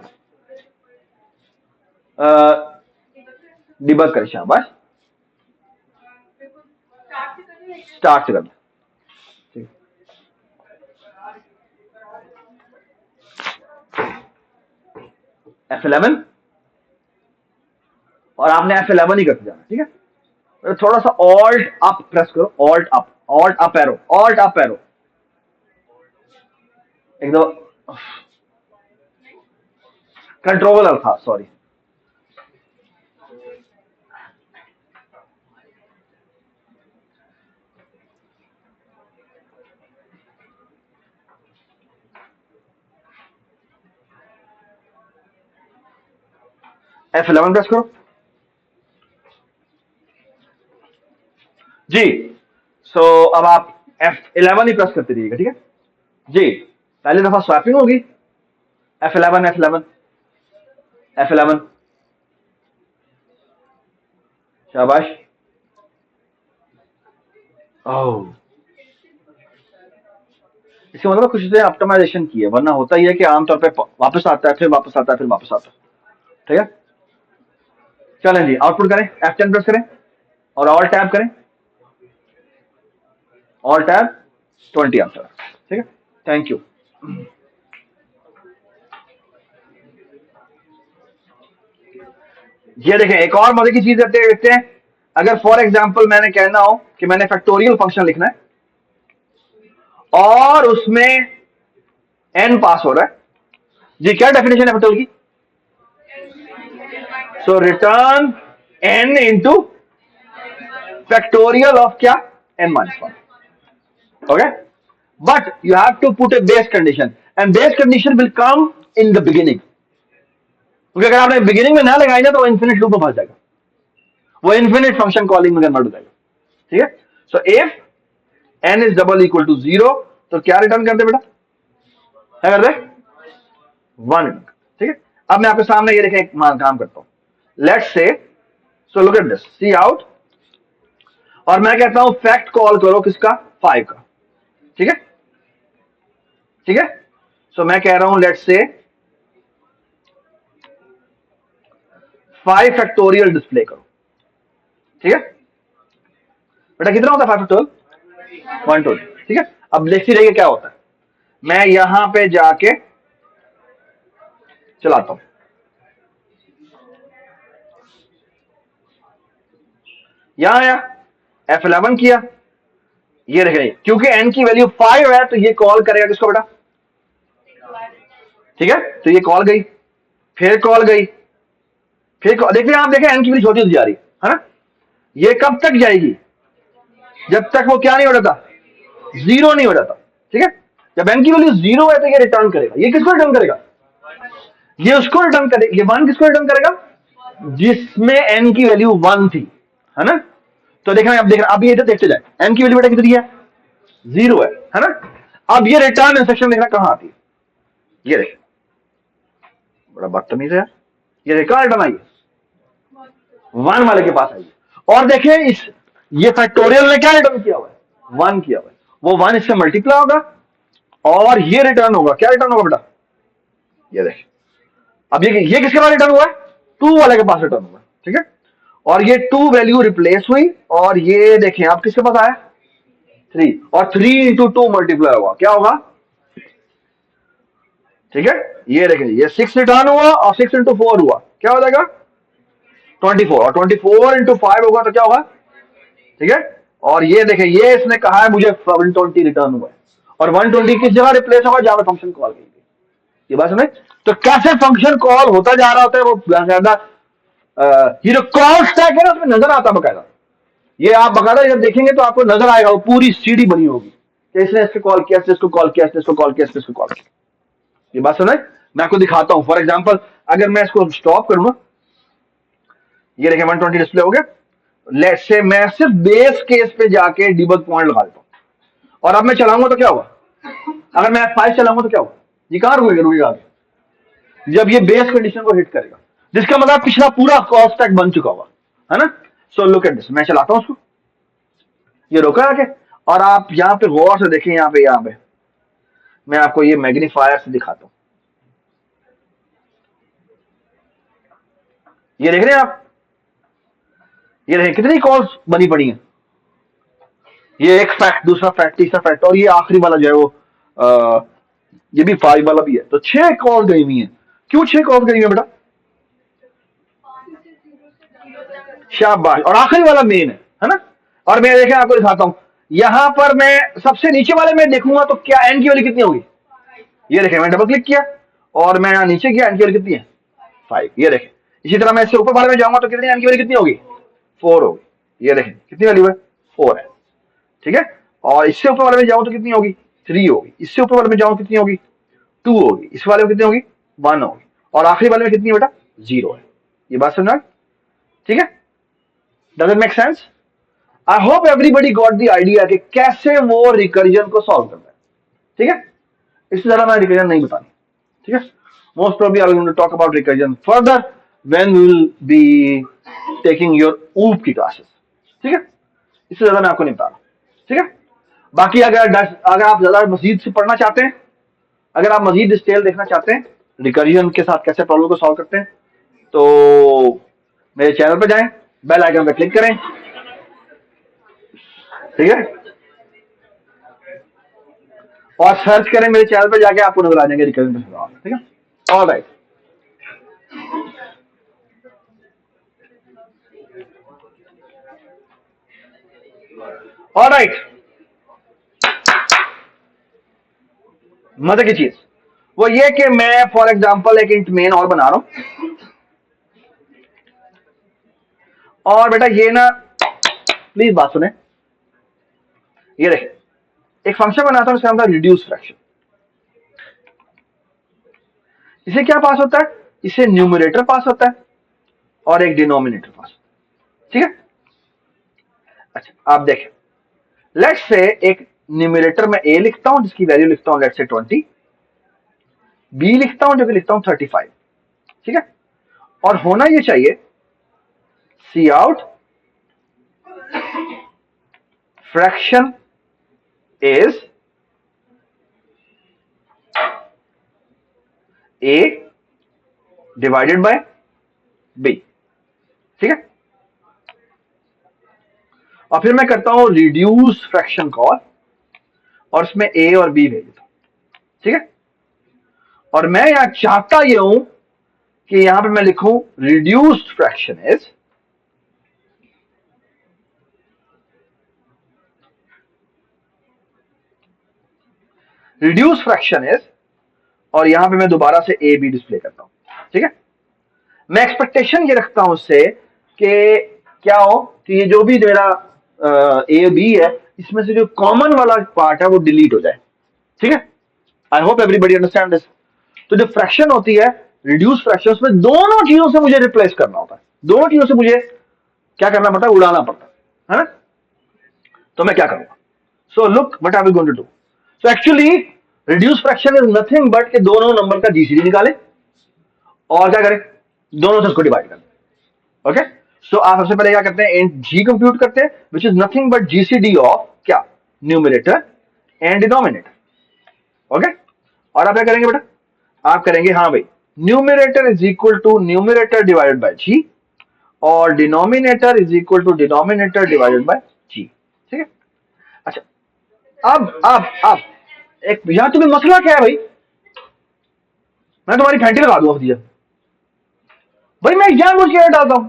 डिबग करें, शाबाश, स्टार्ट से कर दो। F11 और आपने F11 ही करते जाना, ठीक है। तो थोड़ा सा ऑल्ट अप प्रेस करो, alt up arrow, alt up arrow एकदम, कंट्रोलर था, सॉरी। F11 प्रेस करो जी। सो अब आप F11 ही प्रेस करते रहिएगा, ठीक है जी। पहली दफा स्वैपिंग होगी, F11 F11 F11, शाबाश। ओह, इसका मतलब कुछ से ऑप्टिमाइजेशन की है, वरना होता ही है कि आमतौर पे वापस आता है, फिर वापस आता है, फिर वापस आता है, ठीक है। चलें जी, आउटपुट करें, F10 प्रेस करें और ऑल टैब करें, ऑल टैब 20 आंसर, ठीक है। Thank you. ये देखें एक और मजे की चीज देखते हैं। अगर फॉर एग्जांपल मैंने कहना हो कि मैंने फैक्टोरियल फंक्शन लिखना है और उसमें n पास हो रहा है जी, क्या डेफिनेशन है फैक्टोरियल की? So return n into factorial of क्या? n-1, okay. But you have to put a base condition, and base condition will come in the beginning, क्योंकि अगर आपने बिगिनिंग में ना लगाई ना तो वो इन्फिनिट लूप में फंस जाएगा, वो इन्फिनिट फंक्शन कॉलिंग में कन्वर्ट हो जाएगा, ठीक है। So if n is double equal to 0 तो क्या रिटर्न करते बेटा? क्या करते? 1, ठीक है। अब मैं आपके सामने ये देखें एक काम करता हूं, let's say, so look at this, cout, और मैं कहता हूं फैक्ट कॉल करो किसका? 5 का, ठीक है, ठीक है। सो मैं कह रहा हूं लेट्स से 5 फैक्टोरियल डिस्प्ले करो, ठीक है। बेटा कितना होता है 5 फैक्टोरियल? 120, ठीक है। अब देखती रहिए क्या होता है। मैं यहां पे जाके चलाता हूं, यहां आया, F11 किया, ये देख रही, क्योंकि n की वैल्यू 5 है तो ये कॉल करेगा किसको बेटा? ठीक है, तो ये कॉल गई, फिर कॉल गई, फिर देखिए आप देखें n की वैल्यू छोटी होती जा रही है ना। ये कब तक जाएगी? जब तक वो क्या नहीं हो जाता? 0 नहीं हो जाता, ठीक है। जब n की वैल्यू 0 है तो ये रिटर्न करेगा, ये किसको रिटर्न करेगा? ये उसको रिटर्न करेगा, ये 1 किसको रिटर्न करेगा? जिसमें n की वैल्यू 1 थी, है ना। तो देखना, अब देखना, अब ये इधर देखते जाए, n की वैल्यू बेटा कितनी है? 0 है ना। अब ये रिटर्न इंस्ट्रक्शन देखना कहां आती है, ये देख, बड़ा बदतमीज है, ये देख कहां रिटर्न आई है? 1 वाले के पास आई है। और देखिए इस, ये फैक्टोरियल ने क्या रिटर्न किया हुआ है? 1 किया हुआ है, वो 1 इससे मल्टीप्लाई होगा और ये रिटर्न होगा, क्या रिटर्न होगा बेटा? ये देख, अब ये किसके पास रिटर्न हुआ है? 2 वाले के पास रिटर्न हुआ, ठीक है। और ये 2 वैल्यू रिप्लेस हुई, और ये देखें अब किसके पास आया? 3, और 3 इंटू 2 मल्टीप्लाई होगा, क्या होगा? ठीक है, ये देखें, ये 6 रिटर्न हुआ और 6 इंटू 4 हुआ, क्या हो जाएगा 24, और 24 इंटू 5 होगा तो क्या होगा, ठीक है। और ये देखें, ये इसने कहा है मुझे 120 रिटर्न हुआ है, और 120 किस जगह रिप्लेस होगा जहां फंक्शन कॉल की, ये बात समझ। तो कैसे फंक्शन कॉल होता जा रहा होता है वो बकायदा, ये जो कॉल स्टैक है ना उसमें नजर आता है बकायदा, ये आप बकायदा जब देखेंगे तो आपको नजर आएगा, वो पूरी सीढ़ी बनी होगी कि इसने इसको कॉल किया, इसने इसको कॉल किया, इसने इसको कॉल किया, इसने इसको कॉल किया, ये बात समझ। मैं आपको दिखाता हूं, फॉर एग्जाम्पल अगर मैं इसको स्टॉप करूंगा, ये देखें 120 डिस्प्ले हो गया, लेट्स से मैं सिर्फ बेस केस पे जाके डिबग पॉइंट लगा देता हूं, और अब मैं चलाऊंगा तो क्या होगा, अगर मैं F5 चलाऊंगा तो क्या होगा, ये कहां रुकेगा आगे, जब ये बेस कंडीशन को हिट करेगा, जिसका मतलब पिछला पूरा कॉल स्टैक बन चुका होगा, है ना। सो लुक एट दिस, मैं चलाता हूं उसको, ये रोका आके, और आप यहां पे गौर से देखें, यहां पे मैं आपको ये मैग्नीफायर से दिखाता हूं, ये देख रहे हैं आप, ये देखें कितनी कॉल्स बनी पड़ी हैं, ये एक फैक्ट, दूसरा फैक्ट, तीसरा फैक्ट, और ये आखिरी वाला जो है वो ये भी 5 वाला भी है, तो 6 कॉल गई हुई है। क्यों 6 कॉल गई हुई है बेटा, शाबाश, और आखिरी वाला मेन है ना। और मैं देखें आपको दिखाता हूं, यहां पर मैं सबसे नीचे वाले में देखूंगा तो क्या एन की वैल्यू कितनी होगी, ये देखें, मैं डबल क्लिक किया और मैं यहां नीचे गया, एन की वैल्यू कितनी है 5, ये देखें। इसी तरह मैं इससे ऊपर वाले में जाऊंगा तो कितनी एन की वैल्यू कितनी होगी 4 होगी, ये देखें कितनी वैल्यू है 4 है, ठीक है। और इससे ऊपर वाले में जाऊं तो कितनी होगी 3 होगी, इससे ऊपर वाले में जाऊं कितनी होगी 2 होगी, इस वाले में कितनी होगी 1 होगी, और आखिरी वाले में कितनी है बेटा 0 है, ये बात समझना, ठीक है। Does it make sense. I hope everybody got the idea कि कैसे वो रिकर्जन को सॉल्व करना है, ठीक है। इससे ज्यादा मैं रिकर्जन नहीं बतानी, ठीक है। Most probably I will talk about recursion further when we will be taking your OOP की क्लासेस, ठीक है। इससे ज्यादा मैं आपको नहीं बता रहा, ठीक है। बाकी अगर आप ज्यादा मजीद से पढ़ना चाहते हैं, अगर आप मजीद डिटेल देखना चाहते हैं रिकर्जन के साथ कैसे प्रॉब्लम को सॉल्व करते हैं, तो मेरे चैनल पर जाएं, बेल आइकन पर क्लिक करें, ठीक है, और सर्च करें मेरे चैनल पर जाके, आपको नजर आ जाएंगे रिकर्जन पे सवाल, ठीक है। ऑल राइट, ऑल राइट, मजे की चीज वो ये कि मैं फॉर एग्जांपल एक इंट मेन और बना रहा हूं, और बेटा ये ना प्लीज बात सुने, ये देखें एक फंक्शन बनाता हूं, इसका नाम था रिड्यूस फ्रैक्शन। इसे क्या पास होता है, इसे न्यूमरेटर पास होता है और एक डिनोमिनेटर पास होता है, ठीक है। अच्छा आप देखें, लेट्स से एक न्यूमरेटर में ए लिखता हूं जिसकी वैल्यू लिखता हूं लेट्स से 20, बी लिखता हूं जो कि लिखता हूं 35, ठीक है। और होना ये चाहिए C out fraction is A divided by B, ठीक है। और फिर मैं करता हूं रिड्यूस फ्रैक्शन कॉल, और इसमें ए और बी भेज देता हूं, ठीक है। और मैं यहां चाहता ये हूं कि यहां पे मैं लिखूं reduced fraction is reduce fraction is, और यहां पे मैं दोबारा से ए बी डिस्प्ले करता हूं, ठीक है। मैं एक्सपेक्टेशन ये रखता हूं उससे कि क्या हो कि ये जो भी मेरा ए बी है इसमें से जो कॉमन वाला पार्ट है वो डिलीट हो जाए, ठीक है। I hope everybody understand this. तो जो फ्रैक्शन होती है रिड्यूस फ्रैक्शन, उसमें दोनों चीजों से मुझे रिप्लेस करना होता है, दोनों चीजों से मुझे क्या करना पड़ता है, उड़ाना पड़ता है ना। तो मैं क्या करूंगा, so look what I will going to do. So actually reduce fraction is nothing but के दोनों नंबर का जीसीडी निकाले और क्या करें, दोनों से उसको डिवाइड करें, ओके। सो आप सबसे पहले क्या करते हैं, इंट जी कंप्यूट करते हैं which is nothing but GCD of क्या, न्यूमरेटर एंड डिनोमिनेटर, ओके। और आप क्या करेंगे बेटा, आप करेंगे हाँ भाई numerator is equal to numerator divided by G, और denominator is equal to denominator divided by G, ठीक है। अच्छा अब एक यहां तुम्हें मसला क्या है भाई, मैं तुम्हारी फैंटी लगा दूंगा भतीजा। भाई मैं जानबूझ के डालता हूं।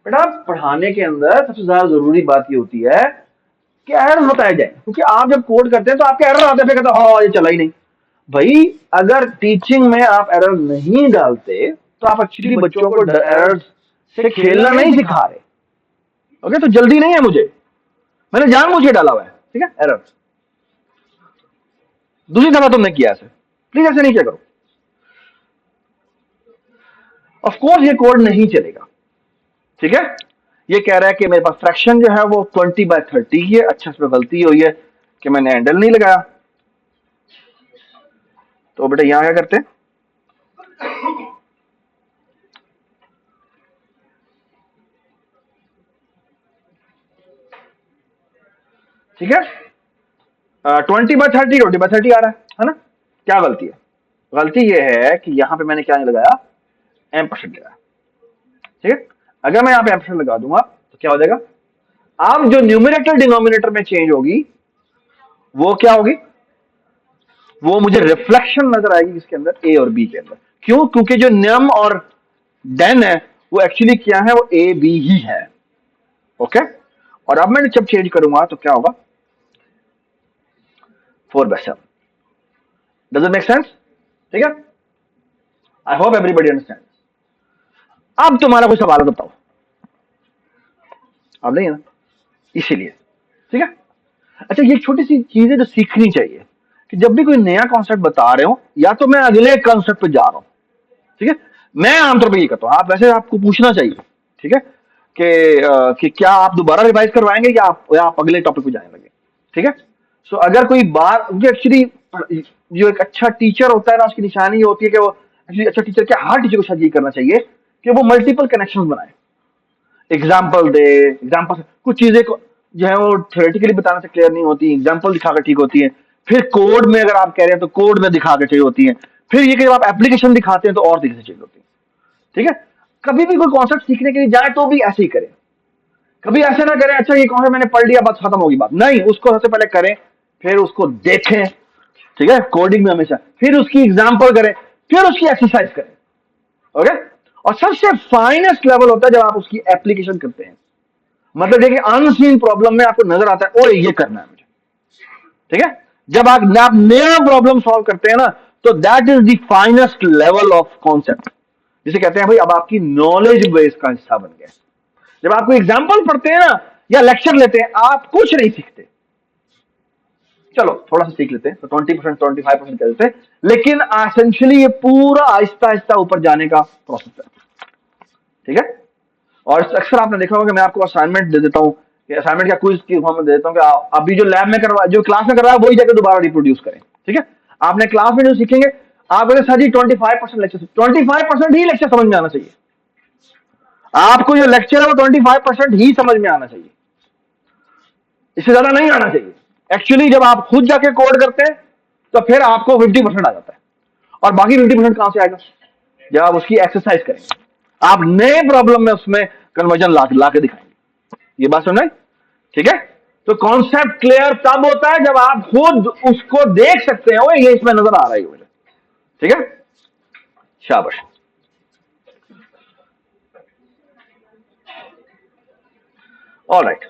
बेटा पढ़ाने के अंदर सबसे ज्यादा जरूरी बात ये होती है कि एरर बताया जाए, क्योंकि आप जब कोड करते हैं तो आपके एरर आते हैं, कहते हाँ ये चला ही नहीं। भाई अगर टीचिंग में आप एरर नहीं डालते तो आप एक्चुअली बच्चों को एरर से खेलना नहीं सिखा रहे। ओके, तो जल्दी नहीं है मुझे, मैंने जानबूझ के डाला हुआ है, ठीक है, एरर। दूसरी दफा तुमने किया ऐसे, प्लीज ऐसे नहीं किया करो। ऑफ कोर्स ये कोड नहीं चलेगा, ठीक है। ये कह रहा है कि मेरे पास फ्रैक्शन जो है वो 20/30 की है। अच्छा, इसमें गलती हुई है कि मैंने हैंडल नहीं लगाया। तो बेटा यहां क्या करते हैं, ठीक है, 20/30 20/30 आ रहा है ना। क्या गलती है? गलती ये है कि यहां पे मैंने क्या नहीं लगाया, एम्परसेंड लगाया, ठीक है। अगर मैं यहां पे एम्परसेंड लगा दूंगा तो क्या हो जाएगा, अब जो न्यूमरेटर डिनोमिनेटर में चेंज होगी वो क्या होगी, वो मुझे रिफ्लेक्शन नजर आएगी इसके अंदर, ए और बी के अंदर। क्यों? क्योंकि जो न्यम और डेन है वो एक्चुअली क्या है, वो ए बी ही है। ओके, और अब मैं जब चेंज करूंगा तो क्या होगा, 4/7। Does it make sense? ठीक है, आई होप एवरीबडी अंडरस्टैंड। अब तुम्हारा कोई सवाल है तो बताओ। अब नहीं है ना, इसीलिए, ठीक है। अच्छा, ये छोटी सी चीज है जो सीखनी चाहिए कि जब भी कोई नया कॉन्सेप्ट बता रहे हो, या तो मैं अगले कॉन्सेप्ट पे जा रहा हूं, ठीक है। मैं आमतौर पर ये करता हूं, आप वैसे आपको पूछना चाहिए, ठीक है, कि क्या आप दोबारा रिवाइज करवाएंगे या आप अगले टॉपिक पे जाएंगे, ठीक है। सो अगर कोई बार, एक्चुअली जो एक अच्छा टीचर होता है ना, उसकी निशानी ये होती है कि वो एक्चुअली अच्छा टीचर, क्या हर टीचर को शायद ये करना चाहिए कि वो मल्टीपल कनेक्शन बनाए, एग्जाम्पल दे। एग्जाम्पल कुछ चीजें को जो है वो थ्योरेटिकली बताने से क्लियर नहीं होती, एग्जाम्पल दिखाकर ठीक होती है। फिर कोड में अगर आप कह रहे हैं तो कोड में दिखाकर चाहिए होती है। फिर ये कि जब आप एप्लीकेशन दिखाते हैं तो और तरीके से चाहिए होती है, ठीक है। कभी भी कोई कॉन्सेप्ट सीखने के लिए जाए तो भी ऐसे ही करें, कभी ऐसे ना करें अच्छा ये कॉन्सेप्ट मैंने पढ़ लिया बस खत्म होगी बात, नहीं, उसको सबसे पहले करें, फिर उसको देखें, ठीक है, कोडिंग में हमेशा, फिर उसकी एग्जाम्पल करें, फिर उसकी एक्सरसाइज करें। ओके, और सबसे फाइनेस्ट लेवल होता है जब आप उसकी एप्लीकेशन करते हैं, मतलब देखिए अनसीन प्रॉब्लम में आपको नजर आता है, ओ ये करना है मुझे, ठीक है। जब आप नया प्रॉब्लम सॉल्व करते हैं ना, तो that is the finest level of concept, जिसे कहते हैं भाई अब आपकी नॉलेज बेस का हिस्सा बन गया। जब आप कोई एग्जाम्पल पढ़ते हैं ना या लेक्चर लेते हैं, आप कुछ नहीं सीखते, चलो थोड़ा सा सीख लेते हैं तो 20% 25% कह देते हैं, लेकिन एसेंशियली ये पूरा आहिस्ता आहिस्ता ऊपर जाने का प्रोसेस है, ठीक है। और अक्सर आपने देखा होगा कि मैं आपको असाइनमेंट दे देता हूं, कि असाइनमेंट या क्विज की फॉर्म में दे देता हूं कि अभी जो लैब में करवा, जो क्लास में करवाया वही जगह दोबारा रिप्रोड्यूस करें, ठीक है। आपने क्लास में जो सीखेंगे, आप अगर सर जी 25% लेक्चर, 25% ही लेक्चर समझ में आना चाहिए। आपको जो लेक्चर है वो 25% ही समझ में आना चाहिए, इससे ज्यादा नहीं आना चाहिए। एक्चुअली जब आप खुद जाके कोड करते हैं तो फिर आपको 50% आ जाता है, और बाकी 50% कहां से आएगा, जब आप उसकी एक्सरसाइज करेंगे, आप नए प्रॉब्लम में उसमें कन्वर्जन ला के दिखाएंगे। ये बात समझ, ठीक है। तो कॉन्सेप्ट क्लियर तब होता है जब आप खुद उसको देख सकते हो, ये इसमें नजर आ रहा है मुझे, ठीक है। शाबाश। ऑलराइट,